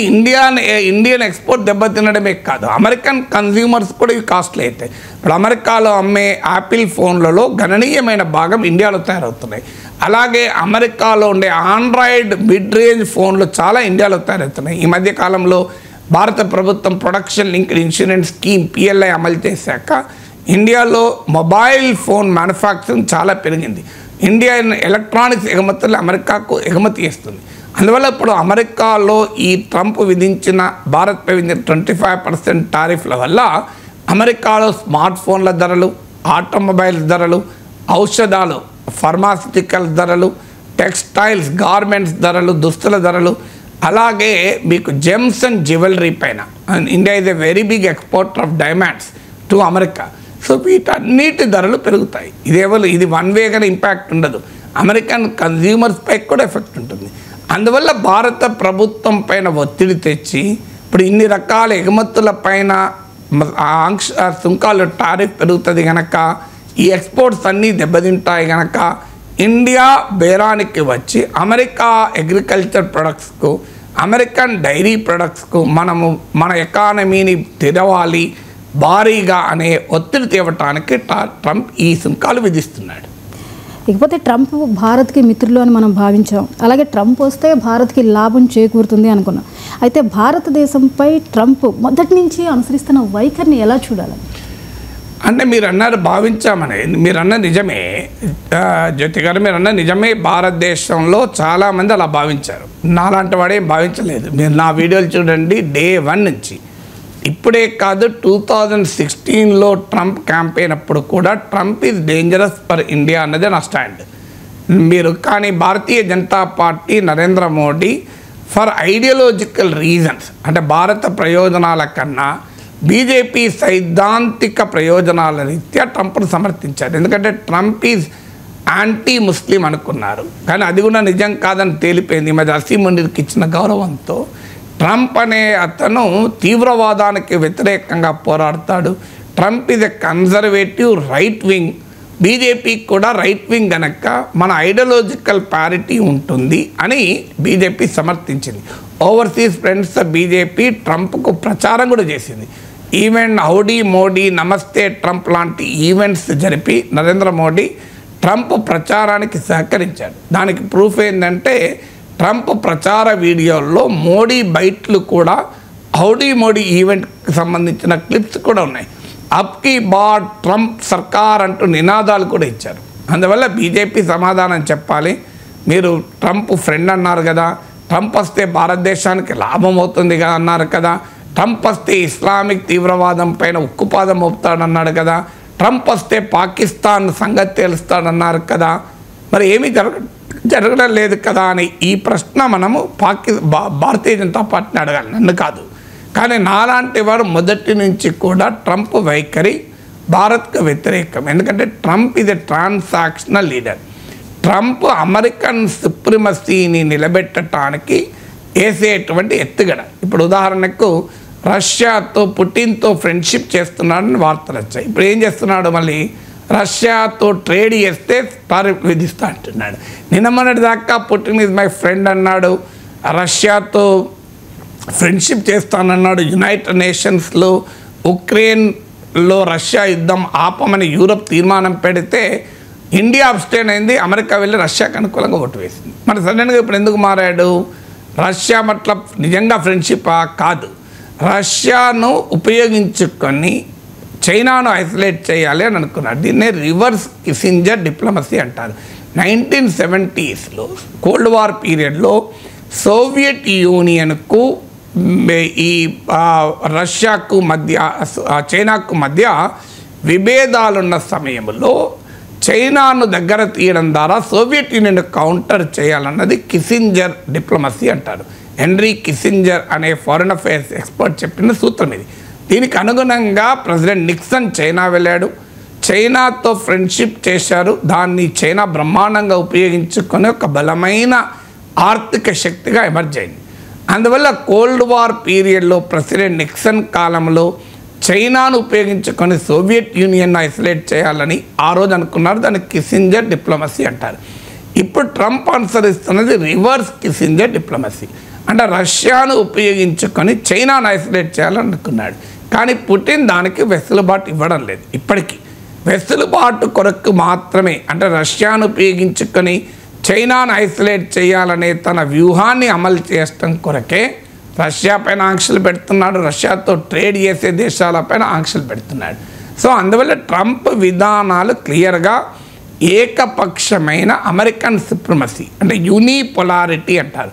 ఇండియన్ ఎక్స్పోర్ట్ దెబ్బతినడమే కాదు, అమెరికన్ కన్జ్యూమర్స్ కూడా ఇవి కాస్ట్లీ అవుతాయి. ఇప్పుడు అమెరికాలో అమ్మే యాపిల్ ఫోన్లలో గణనీయమైన భాగం ఇండియాలో తయారవుతున్నాయి. అలాగే అమెరికాలో ఉండే ఆండ్రాయిడ్ మిడ్ రేంజ్ ఫోన్లు చాలా ఇండియాలో తయారవుతున్నాయి. ఈ మధ్య కాలంలో భారత ప్రభుత్వం production linked insurance scheme PLI అమలు చేశాక ఇండియాలో మొబైల్ ఫోన్ మ్యానుఫ్యాక్చరింగ్ చాలా పెరిగింది. ఇండియా ఎలక్ట్రానిక్స్ ఎగుమతులు అమెరికాకు ఎగుమతి చేస్తుంది. అందువల్ల ఇప్పుడు అమెరికాలో ఈ ట్రంప్ విధించిన, భారత్పై విధించిన 25% టారిఫ్ల వల్ల అమెరికాలో స్మార్ట్ ఫోన్ల ధరలు, ఆటోమొబైల్స్ ధరలు, ఔషధాలు, ఫార్మాసిటికల్స్ ధరలు, టెక్స్టైల్స్, గార్మెంట్స్ ధరలు, దుస్తుల ధరలు, అలాగే మీకు జెమ్స్ అండ్ జ్యువెలరీ పైన, India is a very big exporter of diamonds to America. So వీటన్నిటి ధరలు పెరుగుతాయి. ఇది వన్ వేగానే ఇంపాక్ట్ ఉండదు, అమెరికన్ కన్జ్యూమర్స్పై కూడా ఎఫెక్ట్ ఉంటుంది. అందువల్ల భారత ప్రభుత్వం పైన ఒత్తిడి తెచ్చి ఇప్పుడు ఇన్ని రకాల ఎగుమతుల పైన సుంకాలు, టారిఫ్ పెరుగుతుంది కనుక, ఈ ఎక్స్పోర్ట్స్ అన్నీ దెబ్బతింటాయి కనుక ఇండియా బేరానికి వచ్చి అమెరికా అగ్రికల్చర్ ప్రొడక్ట్స్కు, అమెరికన్ డైరీ ప్రొడక్ట్స్కు మన ఎకానమీని తెరవాలి భారీగా అనే ఒత్తిడి తేవటానికి ట్రంప్ ఈ సుంకాలు విధిస్తున్నాడు. ఇకపోతే ట్రంప్ భారత్కి మిత్రులు అని మనం భావించాం. అలాగే ట్రంప్ వస్తే భారత్కి లాభం చేకూరుతుంది అనుకున్నాం. అయితే భారతదేశంపై ట్రంప్ మొదటి నుంచి అనుసరిస్తున్న వైఖరిని ఎలా చూడాలి? అంటే మీరు అన్నారు భావించామని, మీరు అన్న నిజమే జ్యోతి గారు, మీరు అన్న నిజమే. భారతదేశంలో చాలామంది అలా భావించారు. నాలాంటి వాడే భావించలేదు. మీరు నా వీడియోలు చూడండి, డే 1 నుంచి. ఇప్పుడే కాదు, 2016లో ట్రంప్ క్యాంపెయిన్ అప్పుడు కూడా Trump is dangerous for India అన్నదే నా స్టాండ్. కానీ Bharatiya Janata Party, Narendra Modi for ideological reasons, అంటే భారత ప్రయోజనాల కన్నా బీజేపీ సైద్ధాంతిక ప్రయోజనాల రీత్యా ట్రంప్ను సమర్థించారు. ఎందుకంటే ట్రంప్ ఈజ్ యాంటీ ముస్లిం అనుకున్నారు, కానీ అది కూడా నిజం కాదని తేలిపోయింది. మరి అసీమునికి ఇచ్చిన గౌరవంతో ట్రంప్ అనే అతను తీవ్రవాదానికి వ్యతిరేకంగా పోరాడతాడు. Trump is a conservative right wing, బీజేపీకి కూడా రైట్ వింగ్ కనుక మన ఐడియాలజికల్ ప్యారిటీ ఉంటుంది అని బీజేపీ సమర్థించింది. ఓవర్సీస్ ఫ్రెండ్స్ బీజేపీ ట్రంప్కు ప్రచారం కూడా చేసింది. ఈవెన్ హౌడీ మోడీ, నమస్తే ట్రంప్ లాంటి ఈవెంట్స్ జరిపి నరేంద్ర మోడీ ట్రంప్ ప్రచారానికి సహకరించాడు. దానికి ప్రూఫ్ ఏంటంటే ట్రంప్ ప్రచార వీడియోల్లో మోడీ బైట్లు కూడా, హౌడీ మోడీ ఈవెంట్కి సంబంధించిన క్లిప్స్ కూడా ఉన్నాయి. అప్కి బార్ ట్రంప్ సర్కార్ అంటూ నినాదాలు కూడా ఇచ్చారు. అందువల్ల బీజేపీ సమాధానం చెప్పాలి. మీరు ట్రంప్ ఫ్రెండ్ అన్నారు కదా, ట్రంప్ వస్తే భారతదేశానికి లాభం అవుతుంది కదా అన్నారు కదా, ట్రంప్ వస్తే ఇస్లామిక్ తీవ్రవాదం పైన ఉక్కుపాదం మోపుతాడన్నాడు కదా, ట్రంప్ వస్తే పాకిస్తాన్ సంగతి తెలుస్తాడన్నారు కదా, మరి ఏమీ జరగడం లేదు కదా అని ఈ ప్రశ్న మనము భారతీయ జనతా పార్టీని అడగాలి, నన్ను కాదు. కానీ నాలాంటి వారు మొదటి నుంచి కూడా ట్రంప్ వైఖరి భారత్కు వ్యతిరేకం. ఎందుకంటే ట్రంప్ ఇది ట్రాన్సాక్షనల్ లీడర్. ట్రంప్ అమెరికన్ సుప్రిమసీని నిలబెట్టడానికి వేసేటువంటి ఎత్తుగడ. ఇప్పుడు ఉదాహరణకు రష్యాతో, పుటిన్తో ఫ్రెండ్షిప్ చేస్తున్నాడని వార్తలు వచ్చాయి. ఇప్పుడు ఏం చేస్తున్నాడు, మళ్ళీ రష్యాతో ట్రేడ్ చేస్తే టారిఫ్ విధిస్తా అంటున్నాడు. నిన్న మొన్నటి దాకా పుటిన్ ఈజ్ మై ఫ్రెండ్ అన్నాడు, రష్యాతో ఫ్రెండ్షిప్ చేస్తానన్నాడు. యునైటెడ్ నేషన్స్లో ఉక్రెయిన్లో రష్యా యుద్ధం ఆపమని యూరప్ తీర్మానం పెడితే ఇండియా అబ్స్టైన్ అయింది, అమెరికా వెళ్ళి రష్యాకు అనుకూలంగా ఓటు వేసింది. మరి సడన్గా ఇప్పుడు ఎందుకు మారాడు? రష్యా పట్ల నిజంగా ఫ్రెండ్షిప్ కాదు, రష్యాను ఉపయోగించుకొని చైనాను ఐసోలేట్ చేయాలి అని అనుకున్నాడు. దీన్నే రివర్స్ కిస్సింజర్ డిప్లొమసీ అంటారు. 1970s కోల్డ్ వార్ పీరియడ్లో సోవియట్ యూనియన్కు ఈ రష్యాకు మధ్య చైనాకు మధ్య విభేదాలున్న సమయంలో చైనాను దగ్గర తీయడం ద్వారా సోవియట్ యూనియన్ కౌంటర్ చేయాలన్నది కిస్సింజర్ డిప్లొమసీ అంటారు. హెన్రీ కిస్సింజర్ అనే ఫారిన్ అఫైర్స్ ఎక్స్పర్ట్ చెప్పిన సూత్రం ఇది. దీనికి అనుగుణంగా ప్రెసిడెంట్ నిక్సన్ చైనా వెళ్ళాడు, చైనాతో ఫ్రెండ్షిప్ చేశారు. దాన్ని చైనా బ్రహ్మాండంగా ఉపయోగించుకొని ఒక బలమైన ఆర్థిక శక్తిగా ఎమర్జ్ అయింది. అందువల్ల కోల్డ్ వార్ పీరియడ్లో ప్రెసిడెంట్ నిక్సన్ కాలంలో చైనాను ఉపయోగించుకొని సోవియట్ యూనియన్ ఐసోలేట్ చేయాలని ఆ రోజు అనుకున్నారు. దాన్ని కిస్సింజర్ డిప్లొమసీ అంటారు. ఇప్పుడు ట్రంప్ అనుసరిస్తున్నది రివర్స్ కిస్సింజర్ డిప్లొమసీ. అంటే రష్యాను ఉపయోగించుకొని చైనాను ఐసోలేట్ చేయాలని అనుకున్నాడు. కానీ పుటిన్ దానికి వెసులుబాటు ఇవ్వడం లేదు. ఇప్పటికీ వెసులుబాటు కొరకు మాత్రమే, అంటే రష్యాను ఉపయోగించుకొని చైనాను ఐసోలేట్ చేయాలనే తన వ్యూహాన్ని అమలు చేయడం కొరకే రష్యా పైన ఆంక్షలు పెడుతున్నాడు, రష్యాతో ట్రేడ్ చేసే దేశాలపైన ఆంక్షలు పెడుతున్నాడు. సో అందువల్ల ట్రంప్ విధానాలు క్లియర్గా ఏకపక్షమైన అమెరికన్ సుప్రమసీ, అంటే యూనిపోలారిటీ అంటారు.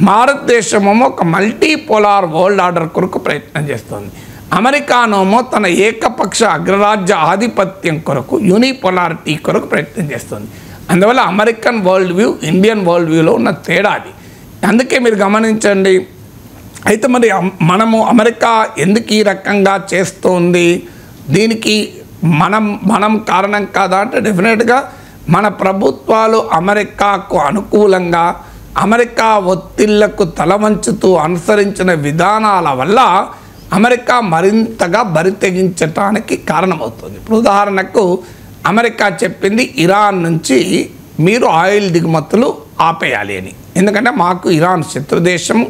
భారతదేశమేమో ఒక మల్టీపోలార్ వరల్డ్ ఆర్డర్ కొరకు ప్రయత్నం చేస్తుంది. అమెరికానేమో తన ఏకపక్ష అగ్రరాజ్య ఆధిపత్యం కొరకు యూనిపోలారిటీ కొరకు ప్రయత్నం చేస్తుంది. అందువల్ల American world view, Indian world వ్యూలో ఉన్న తేడా అది. అందుకే మీరు గమనించండి. అయితే మరి మనము అమెరికా ఎందుకు ఈ రకంగా చేస్తోంది, దీనికి మనం కారణం కాదా అంటే డెఫినెట్గా మన ప్రభుత్వాలు అమెరికాకు అనుకూలంగా అమెరికా ఒత్తిళ్లకు తలవంచుతూ అనుసరించిన విధానాల వల్ల అమెరికా మరింతగా బరితెగించటానికి కారణమవుతుంది. ఇప్పుడు ఉదాహరణకు అమెరికా చెప్పింది ఇరాన్ నుంచి మీరు ఆయిల్ దిగుమతులు ఆపేయాలి అని. ఎందుకంటే మాకు ఇరాన్ శత్రుదేశము.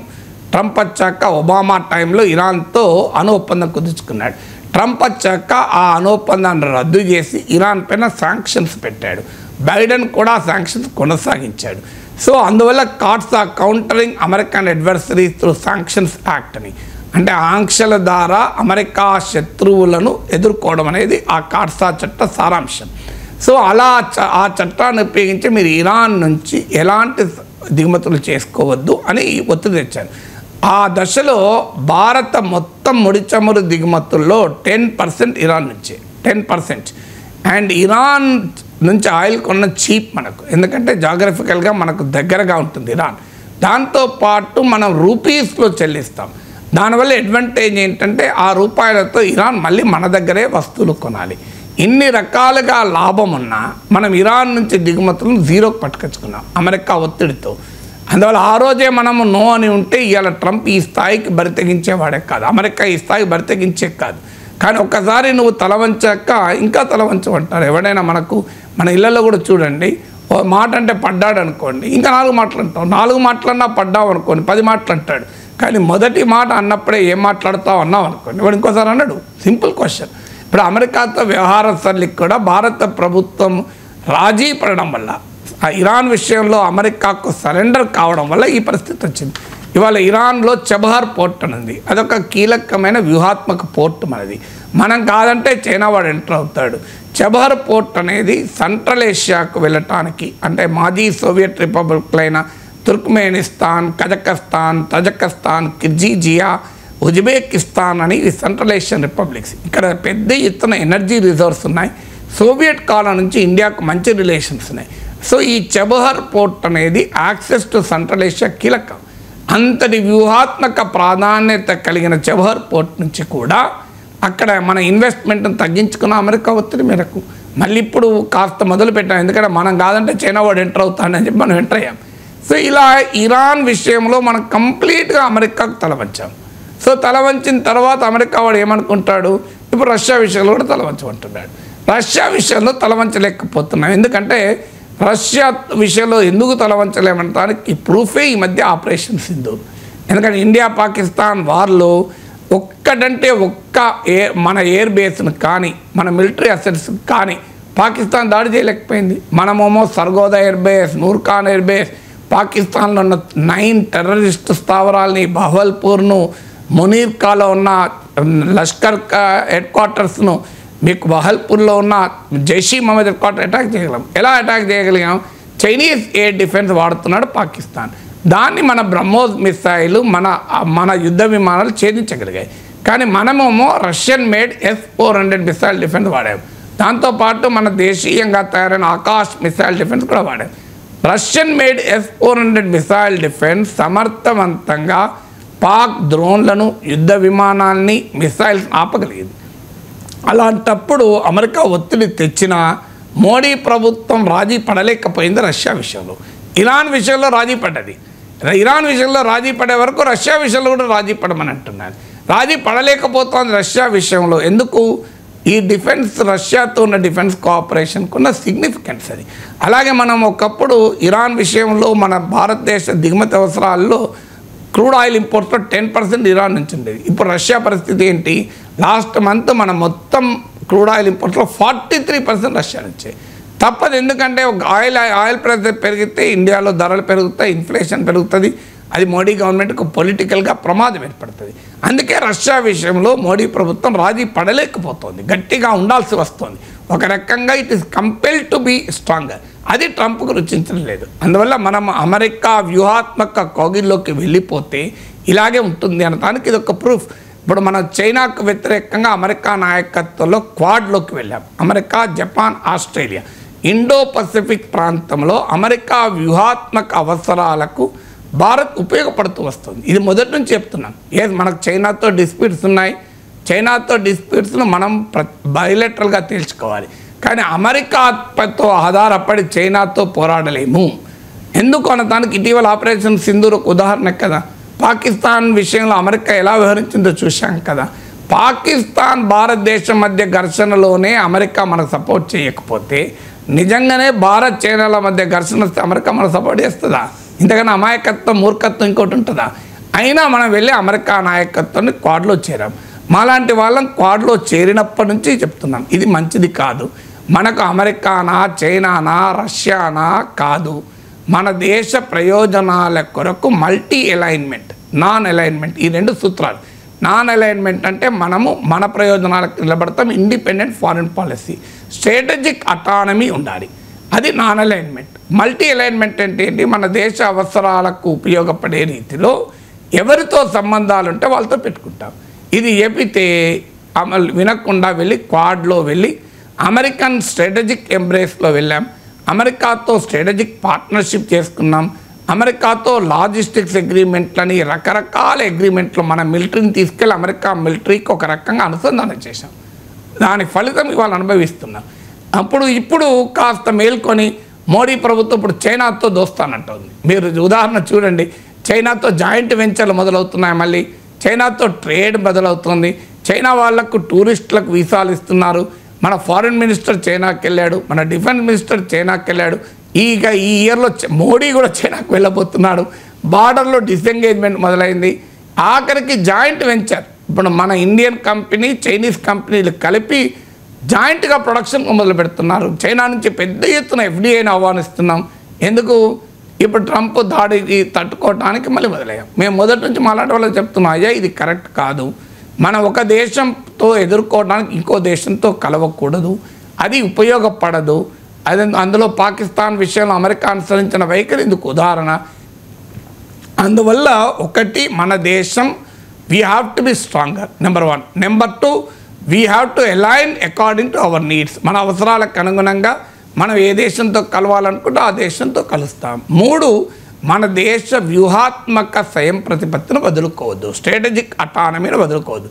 ట్రంప్ వచ్చాక ఒబామా టైంలో ఇరాన్తో అణు ఒప్పందం కుదుర్చుకున్నాడు. ట్రంప్ వచ్చాక ఆ అణు ఒప్పందాన్ని రద్దు చేసి ఇరాన్ పైన శాంక్షన్స్ పెట్టాడు. బైడెన్ కూడా శాంక్షన్స్ కొనసాగించాడు. సో అందువల్ల cards are countering American adversaries through sanctions act అని, అంటే ఆంక్షల ద్వారా అమెరికా శత్రువులను ఎదుర్కోవడం అనేది ఆ కార్డ్సా చట్ట సారాంశం. సో అలా ఆ చట్టాన్ని ఉపయోగించి మీరు ఇరాన్ నుంచి ఎలాంటి దిగుమతులు చేసుకోవద్దు అని ఒత్తిడి తెచ్చారు. ఆ దశలో భారత మొత్తం ముడి చమురు దిగుమతుల్లో 10% ఇరాన్ నుంచి, 10%. అండ్ ఇరాన్ నుంచి ఆయిల్ కొన్న చీప్ మనకు, ఎందుకంటే జాగ్రఫికల్గా మనకు దగ్గరగా ఉంటుంది ఇరాన్. దాంతోపాటు మనం రూపీస్లో చెల్లిస్తాం. దానివల్ల అడ్వాంటేజ్ ఏంటంటే ఆ రూపాయలతో ఇరాన్ మళ్ళీ మన దగ్గరే వస్తువులు కొనాలి. ఇన్ని రకాలుగా లాభం ఉన్నా మనం ఇరాన్ నుంచి దిగుమతులను జీరోకి పట్టుకొచ్చుకున్నాం అమెరికా ఒత్తిడితో. అందువల్ల ఆ రోజే మనము నో అని ఉంటే ఇవాళ ట్రంప్ ఈ స్థాయికి బరితెగించేవాడే కాదు, అమెరికా ఈ స్థాయికి బరితెగించే కాదు. కానీ ఒక్కసారి నువ్వు తలవంచాక ఇంకా తలవంచమంటారు. ఎవడైనా మన ఇళ్లలో కూడా చూడండి, ఓ మాట అంటే పడ్డాడు అనుకోండి, ఇంకా 4 మాటలు అంటావు. 4 మాటలన్నా పడ్డావు అనుకోండి, 10 మాటలు అంటాడు. కానీ మొదటి మాట అన్నప్పుడే ఏం మాట్లాడుతావు అన్నావు అనుకోండి, వాడు ఇంకోసారి అన్నాడు. Simple question. ఇప్పుడు అమెరికాతో వ్యవహార సరళికి కూడా భారత ప్రభుత్వం రాజీ పడడం వల్ల, ఇరాన్ విషయంలో అమెరికాకు సరెండర్ కావడం వల్ల ఈ పరిస్థితి వచ్చింది. ఇవాళ ఇరాన్లో చబహార్ పోర్ట్ అనేది అదొక కీలకమైన వ్యూహాత్మక పోర్ట్ మనది. మనం కాదంటే చైనా వాడు ఎంటర్ అవుతాడు. చబహార్ పోర్ట్ అనేది సెంట్రల్ ఏషియాకు వెళ్ళటానికి, అంటే మాజీ సోవియట్ రిపబ్లిక్లైన తుర్క్మెనిస్తాన్, కజకస్తాన్, తజకస్తాన్, కిర్జిజియా, ఉజ్బెకిస్తాన్ అని ఈ సెంట్రల్ ఏషియన్ రిపబ్లిక్స్. ఇక్కడ పెద్ద ఎత్తున ఎనర్జీ రిజర్వ్స్ ఉన్నాయి. సోవియట్ కాలం నుంచి ఇండియాకు మంచి రిలేషన్స్ ఉన్నాయి. సో ఈ చబహార్ పోర్ట్ అనేది యాక్సెస్ టు సెంట్రల్ ఏషియా కీలకం. అంతటి వ్యూహాత్మక ప్రాధాన్యత కలిగిన చబహార్ పోర్ట్ నుంచి కూడా అక్కడ మన ఇన్వెస్ట్మెంట్ని తగ్గించుకున్న అమెరికా ఒత్తిడి మేరకు మళ్ళీ ఇప్పుడు కాస్త మొదలు పెట్టాం. ఎందుకంటే మనం కాదంటే చైనా వాడు ఎంటర్ అవుతాడని చెప్పి మనం ఎంటర్ అయ్యాం. సో ఇలా ఇరాన్ విషయంలో మనం కంప్లీట్గా అమెరికాకు తలవంచాం. సో తలవంచిన తర్వాత అమెరికా వాడు ఏమనుకుంటాడు, ఇప్పుడు రష్యా విషయంలో కూడా తలవంచమంటున్నాడు. రష్యా విషయంలో తలవంచలేకపోతున్నాం. ఎందుకంటే రష్యా విషయంలో ఎందుకు తలవంచలేమంటానికి ప్రూఫే ఈ మధ్య ఆపరేషన్ సింధూర్. ఎందుకంటే ఇండియా పాకిస్తాన్ వార్లో ఒక్కటంటే మన ఎయిర్ బేస్ను కానీ మన మిలిటరీ అసెట్స్ కానీ పాకిస్తాన్ దాడి చేయలేకపోయింది. మనమేమో Sargodha air base, Nur Khan air base, పాకిస్తాన్లో ఉన్న 9 టెర్రరిస్ట్ స్థావరాలని, బహవల్పూర్ను, మునీర్కాలో ఉన్న లష్కర్ హెడ్ క్వార్టర్స్ను, మీకు బహల్పూర్లో ఉన్న Jaish Mohammed head quarter attack చేయగలం. ఎలా అటాక్ చేయగలిగాం? చైనీస్ ఎయిర్ డిఫెన్స్ వాడుతున్నాడు పాకిస్తాన్. దాన్ని మన బ్రహ్మోస్ మిసైలు మన యుద్ధ విమానాలు ఛేదించగలిగాయి. కానీ మనమేమో Russian made S-400 missile defence వాడాము. దాంతోపాటు మన దేశీయంగా తయారైన ఆకాశ్ మిసైల్ డిఫెన్స్ కూడా వాడాము. Russian made S-400 missile defence సమర్థవంతంగా పాక్ డ్రోన్లను, యుద్ధ విమానాల్ని, మిసైల్స్ ఆపగలిగింది. అలాంటప్పుడు అమెరికా ఒత్తిడి తెచ్చిన మోడీ ప్రభుత్వం రాజీ పడలేకపోయింది రష్యా విషయంలో. ఇరాన్ విషయంలో రాజీ పడ్డది. ఇరాన్ విషయంలో రాజీ పడే వరకు రష్యా విషయంలో కూడా రాజీ పడమని అంటున్నారు. రాజీ పడలేకపోతుంది రష్యా విషయంలో. ఎందుకు? ఈ డిఫెన్స్, రష్యాతో ఉన్న డిఫెన్స్ కోఆపరేషన్కు ఉన్న సిగ్నిఫికెన్స్ అది. అలాగే మనం ఒకప్పుడు ఇరాన్ విషయంలో మన భారతదేశ దిగుమతి అవసరాల్లో క్రూడ్ ఆయిల్ ఇంపోర్ట్స్లో 10% ఇరాన్ నుంచి ఉండేది. ఇప్పుడు రష్యా పరిస్థితి ఏంటి? లాస్ట్ మంత్ మన మొత్తం క్రూడ్ ఆయిల్ ఇంపోర్ట్స్లో 43% రష్యా నుంచి. తప్పదు, ఎందుకంటే ఆయిల్ ప్రైస్ పెరిగితే ఇండియాలో ధరలు పెరుగుతాయి, ఇన్ఫ్లేషన్ పెరుగుతుంది. అది మోడీ గవర్నమెంట్కు పొలిటికల్గా ప్రమాదం ఏర్పడుతుంది. అందుకే రష్యా విషయంలో మోడీ ప్రభుత్వం రాజీ పడలేకపోతుంది, గట్టిగా ఉండాల్సి వస్తుంది. ఒక రకంగా it is compel to be stronger. అది ట్రంప్కు రుచించడం లేదు. అందువల్ల మనం అమెరికా వ్యూహాత్మక కౌగిల్లోకి వెళ్ళిపోతే ఇలాగే ఉంటుంది అనడానికి ఇది ఒక ప్రూఫ్. ఇప్పుడు మనం చైనాకు వ్యతిరేకంగా అమెరికా నాయకత్వంలో క్వాడ్లోకి వెళ్ళాం. America, Japan, Australia, Indo Pacific ప్రాంతంలో అమెరికా వ్యూహాత్మక అవసరాలకు భారత్ ఉపయోగపడుతూ వస్తుంది. ఇది మొదటి నుంచి చెప్తున్నాం. మనకు చైనాతో డిస్ప్యూట్స్ ఉన్నాయి. చైనాతో డిస్ప్యూట్స్ను మనం బైలేటరల్గా తేల్చుకోవాలి. కానీ అమెరికాతో ఆధారపడి చైనాతో పోరాడలేము. ఎందుకు అనడానికి ఇటీవల ఆపరేషన్ సింధూర్ ఒక ఉదాహరణ కదా. పాకిస్తాన్ విషయంలో అమెరికా ఎలా వ్యవహరించిందో చూశాం కదా. పాకిస్తాన్ భారతదేశం మధ్య ఘర్షణలోనే అమెరికా మనకు సపోర్ట్ చేయకపోతే, నిజంగానే భారత్ చైనాల మధ్య ఘర్షణ వస్తే అమెరికా మనకు సపోర్ట్ చేస్తుందా? ఇంతకన్నా అమాయకత్వం, మూర్ఖత్వం ఇంకోటి ఉంటుందా? అయినా మనం వెళ్ళి అమెరికా నాయకత్వాన్ని క్వాడ్లో చేరాం. మాలాంటి వాళ్ళం క్వాడ్లో చేరినప్పటి నుంచి చెప్తున్నాం, ఇది మంచిది కాదు. మనకు అమెరికానా, చైనానా, రష్యానా కాదు. మన దేశ ప్రయోజనాల కొరకు మల్టీ అలైన్మెంట్, నాన్ అలైన్మెంట్, ఈ రెండు సూత్రాలు. నాన్ అలైన్మెంట్ అంటే మనము మన ప్రయోజనాలకు నిలబడతాం, independent foreign policy, strategic autonomy ఉండాలి, అది నాన్ అలైన్మెంట్. మల్టీ అలైన్మెంట్ అంటే ఏంటి? మన దేశ అవసరాలకు ఉపయోగపడే రీతిలో ఎవరితో సంబంధాలు ఉంటే వాళ్ళతో పెట్టుకుంటాం. ఇది చెబితే అమలు వినకుండా వెళ్ళి క్వాడ్లో వెళ్ళి అమెరికన్ స్ట్రాటజిక్ ఎంబ్రేస్లో వెళ్ళాం. అమెరికాతో స్ట్రాటజిక్ పార్ట్నర్షిప్ చేసుకున్నాం. అమెరికాతో లాజిస్టిక్స్ అగ్రిమెంట్లని, రకరకాల అగ్రిమెంట్లు, మన మిలిటరీని తీసుకెళ్ళి అమెరికా మిలిటరీకి ఒక రకంగా అనుసంధానం చేశాం. దాని ఫలితం ఇవాళ అనుభవిస్తున్నాం. ఇప్పుడు కాస్త మేల్కొని మోడీ ప్రభుత్వం ఇప్పుడు చైనాతో దోస్తానంటుంది. మీరు ఉదాహరణ చూడండి, చైనాతో జాయింట్ వెంచర్లు మొదలవుతున్నాయి, మళ్ళీ చైనాతో ట్రేడ్ మొదలవుతుంది. చైనా వాళ్లకు టూరిస్టులకు వీసాలు ఇస్తున్నారు. మన ఫారిన్ మినిస్టర్ చైనాకి వెళ్ళాడు, మన డిఫెన్స్ మినిస్టర్ చైనాకి వెళ్ళాడు. ఈ ఇయర్లో మోడీ కూడా చైనాకు వెళ్ళబోతున్నాడు. బార్డర్లో డిసెంగేజ్మెంట్ మొదలైంది. ఆఖరికి జాయింట్ వెంచర్, ఇప్పుడు మన ఇండియన్ కంపెనీ, చైనీస్ కంపెనీలు కలిపి జాయింట్గా ప్రొడక్షన్ మొదలు పెడుతున్నారు. చైనా నుంచి పెద్ద ఎత్తున FDIని ఆహ్వానిస్తున్నాం. ఎందుకు? ఇప్పుడు ట్రంప్ దాడికి తట్టుకోవడానికి మళ్ళీ మొదలయ్యాం. మేము మొదటి నుంచి మాట్లాడే వాళ్ళకి చెప్తున్నాం, అయ్యా ఇది కరెక్ట్ కాదు. మనం ఒక దేశంతో ఎదుర్కోవడానికి ఇంకో దేశంతో కలవకూడదు, అది ఉపయోగపడదు. అది అందులో పాకిస్తాన్ విషయంలో అమెరికా అనుసరించిన వైఖరి ఇందుకు ఉదాహరణ. అందువల్ల ఒకటి, మన దేశం we have to be stronger, number 1. Number 2, we have to align according to our needs. మన అవసరాలకు అనుగుణంగా మనం ఏ దేశంతో కలవాలనుకుంటే ఆ దేశంతో కలుస్తాం. 3, మన దేశ వ్యూహాత్మక స్వయం ప్రతిపత్తిని వదులుకోవద్దు, స్ట్రాటజిక్ అటానమీని వదులుకోవద్దు.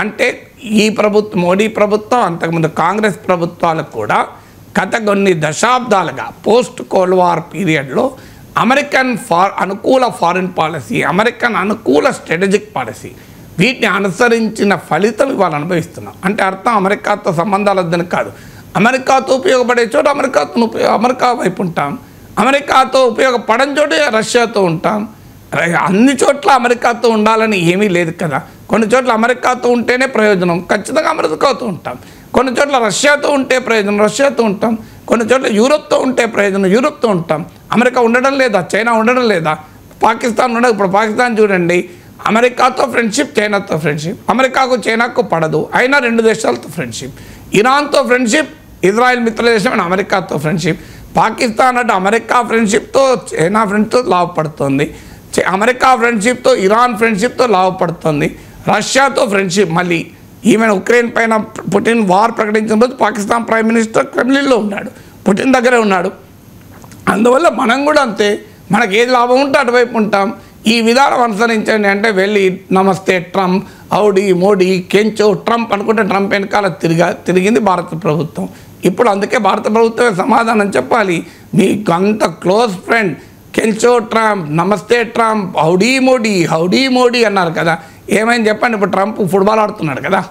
అంటే ఈ ప్రభుత్వం, మోడీ ప్రభుత్వం, అంతకుముందు కాంగ్రెస్ ప్రభుత్వాలకు కూడా గత కొన్ని దశాబ్దాలుగా పోస్ట్ కోల్డ్ వార్ పీరియడ్లో అమెరికన్ అనుకూల ఫారిన్ పాలసీ, అమెరికన్ అనుకూల స్ట్రాటజిక్ పాలసీ, వీటిని అనుసరించిన ఫలితం ఇవాళ అనుభవిస్తున్నాం. అంటే అర్థం అమెరికాతో సంబంధాలు వద్దని కాదు, అమెరికాతో ఉపయోగపడే చోట అమెరికా వైపు ఉంటాం, అమెరికాతో ఉపయోగపడని చోట రష్యాతో ఉంటాం. అన్ని చోట్ల అమెరికాతో ఉండాలని ఏమీ లేదు కదా. కొన్ని చోట్ల అమెరికాతో ఉంటేనే ప్రయోజనం, ఖచ్చితంగా అమెరికాతో ఉంటాం. కొన్ని చోట్ల రష్యాతో ఉంటే ప్రయోజనం, రష్యాతో ఉంటాం. కొన్ని చోట్ల యూరోప్తో ఉంటే ప్రయోజనం, యూరోప్తో ఉంటాం. అమెరికా ఉండడం లేదా? చైనా ఉండడం లేదా? పాకిస్తాన్ ఉండదు. ఇప్పుడు పాకిస్తాన్ చూడండి, అమెరికాతో ఫ్రెండ్షిప్, చైనాతో ఫ్రెండ్షిప్. అమెరికాకు చైనాకు పడదు, అయినా 2 దేశాలతో ఫ్రెండ్షిప్. ఇరాన్తో ఫ్రెండ్షిప్, ఇజ్రాయెల్ మిత్రదేశం, అమెరికాతో ఫ్రెండ్షిప్. పాకిస్తాన్ అంటే అమెరికా ఫ్రెండ్షిప్తో, చైనా ఫ్రెండ్స్తో లాభపడుతుంది. America ఫ్రెండ్షిప్తో, Iran ఫ్రెండ్షిప్తో లాభపడుతుంది. రష్యాతో ఫ్రెండ్షిప్, మళ్ళీ ఈవెన్ ఉక్రెయిన్ పైన పుటిన్ వార్ ప్రకటించిన రోజు పాకిస్తాన్ ప్రైమ్ మినిస్టర్ క్రెమ్లిన్లో ఉన్నాడు, పుటిన్ దగ్గరే ఉన్నాడు. అందువల్ల మనం కూడా అంతే, మనకి ఏది లాభం ఉంటే అటువైపు ఉంటాం. ఈ విధానం అనుసరించండి అంటే వెళ్ళి నమస్తే ట్రంప్, హౌడీ మోడీ, కెంచో ట్రంప్ అనుకుంటే ట్రంప్ వెనకాల తిరిగింది భారత ప్రభుత్వం. ఇప్పుడు అందుకే భారత ప్రభుత్వమే సమాధానం చెప్పాలి. మీకు అంత క్లోజ్ ఫ్రెండ్ కెంచో ట్రంప్, నమస్తే ట్రంప్, హౌడీ మోడీ అన్నారు కదా, ఏమైంది చెప్పండి. ఇప్పుడు ట్రంప్ ఫుట్బాల్ ఆడుతున్నాడు కదా.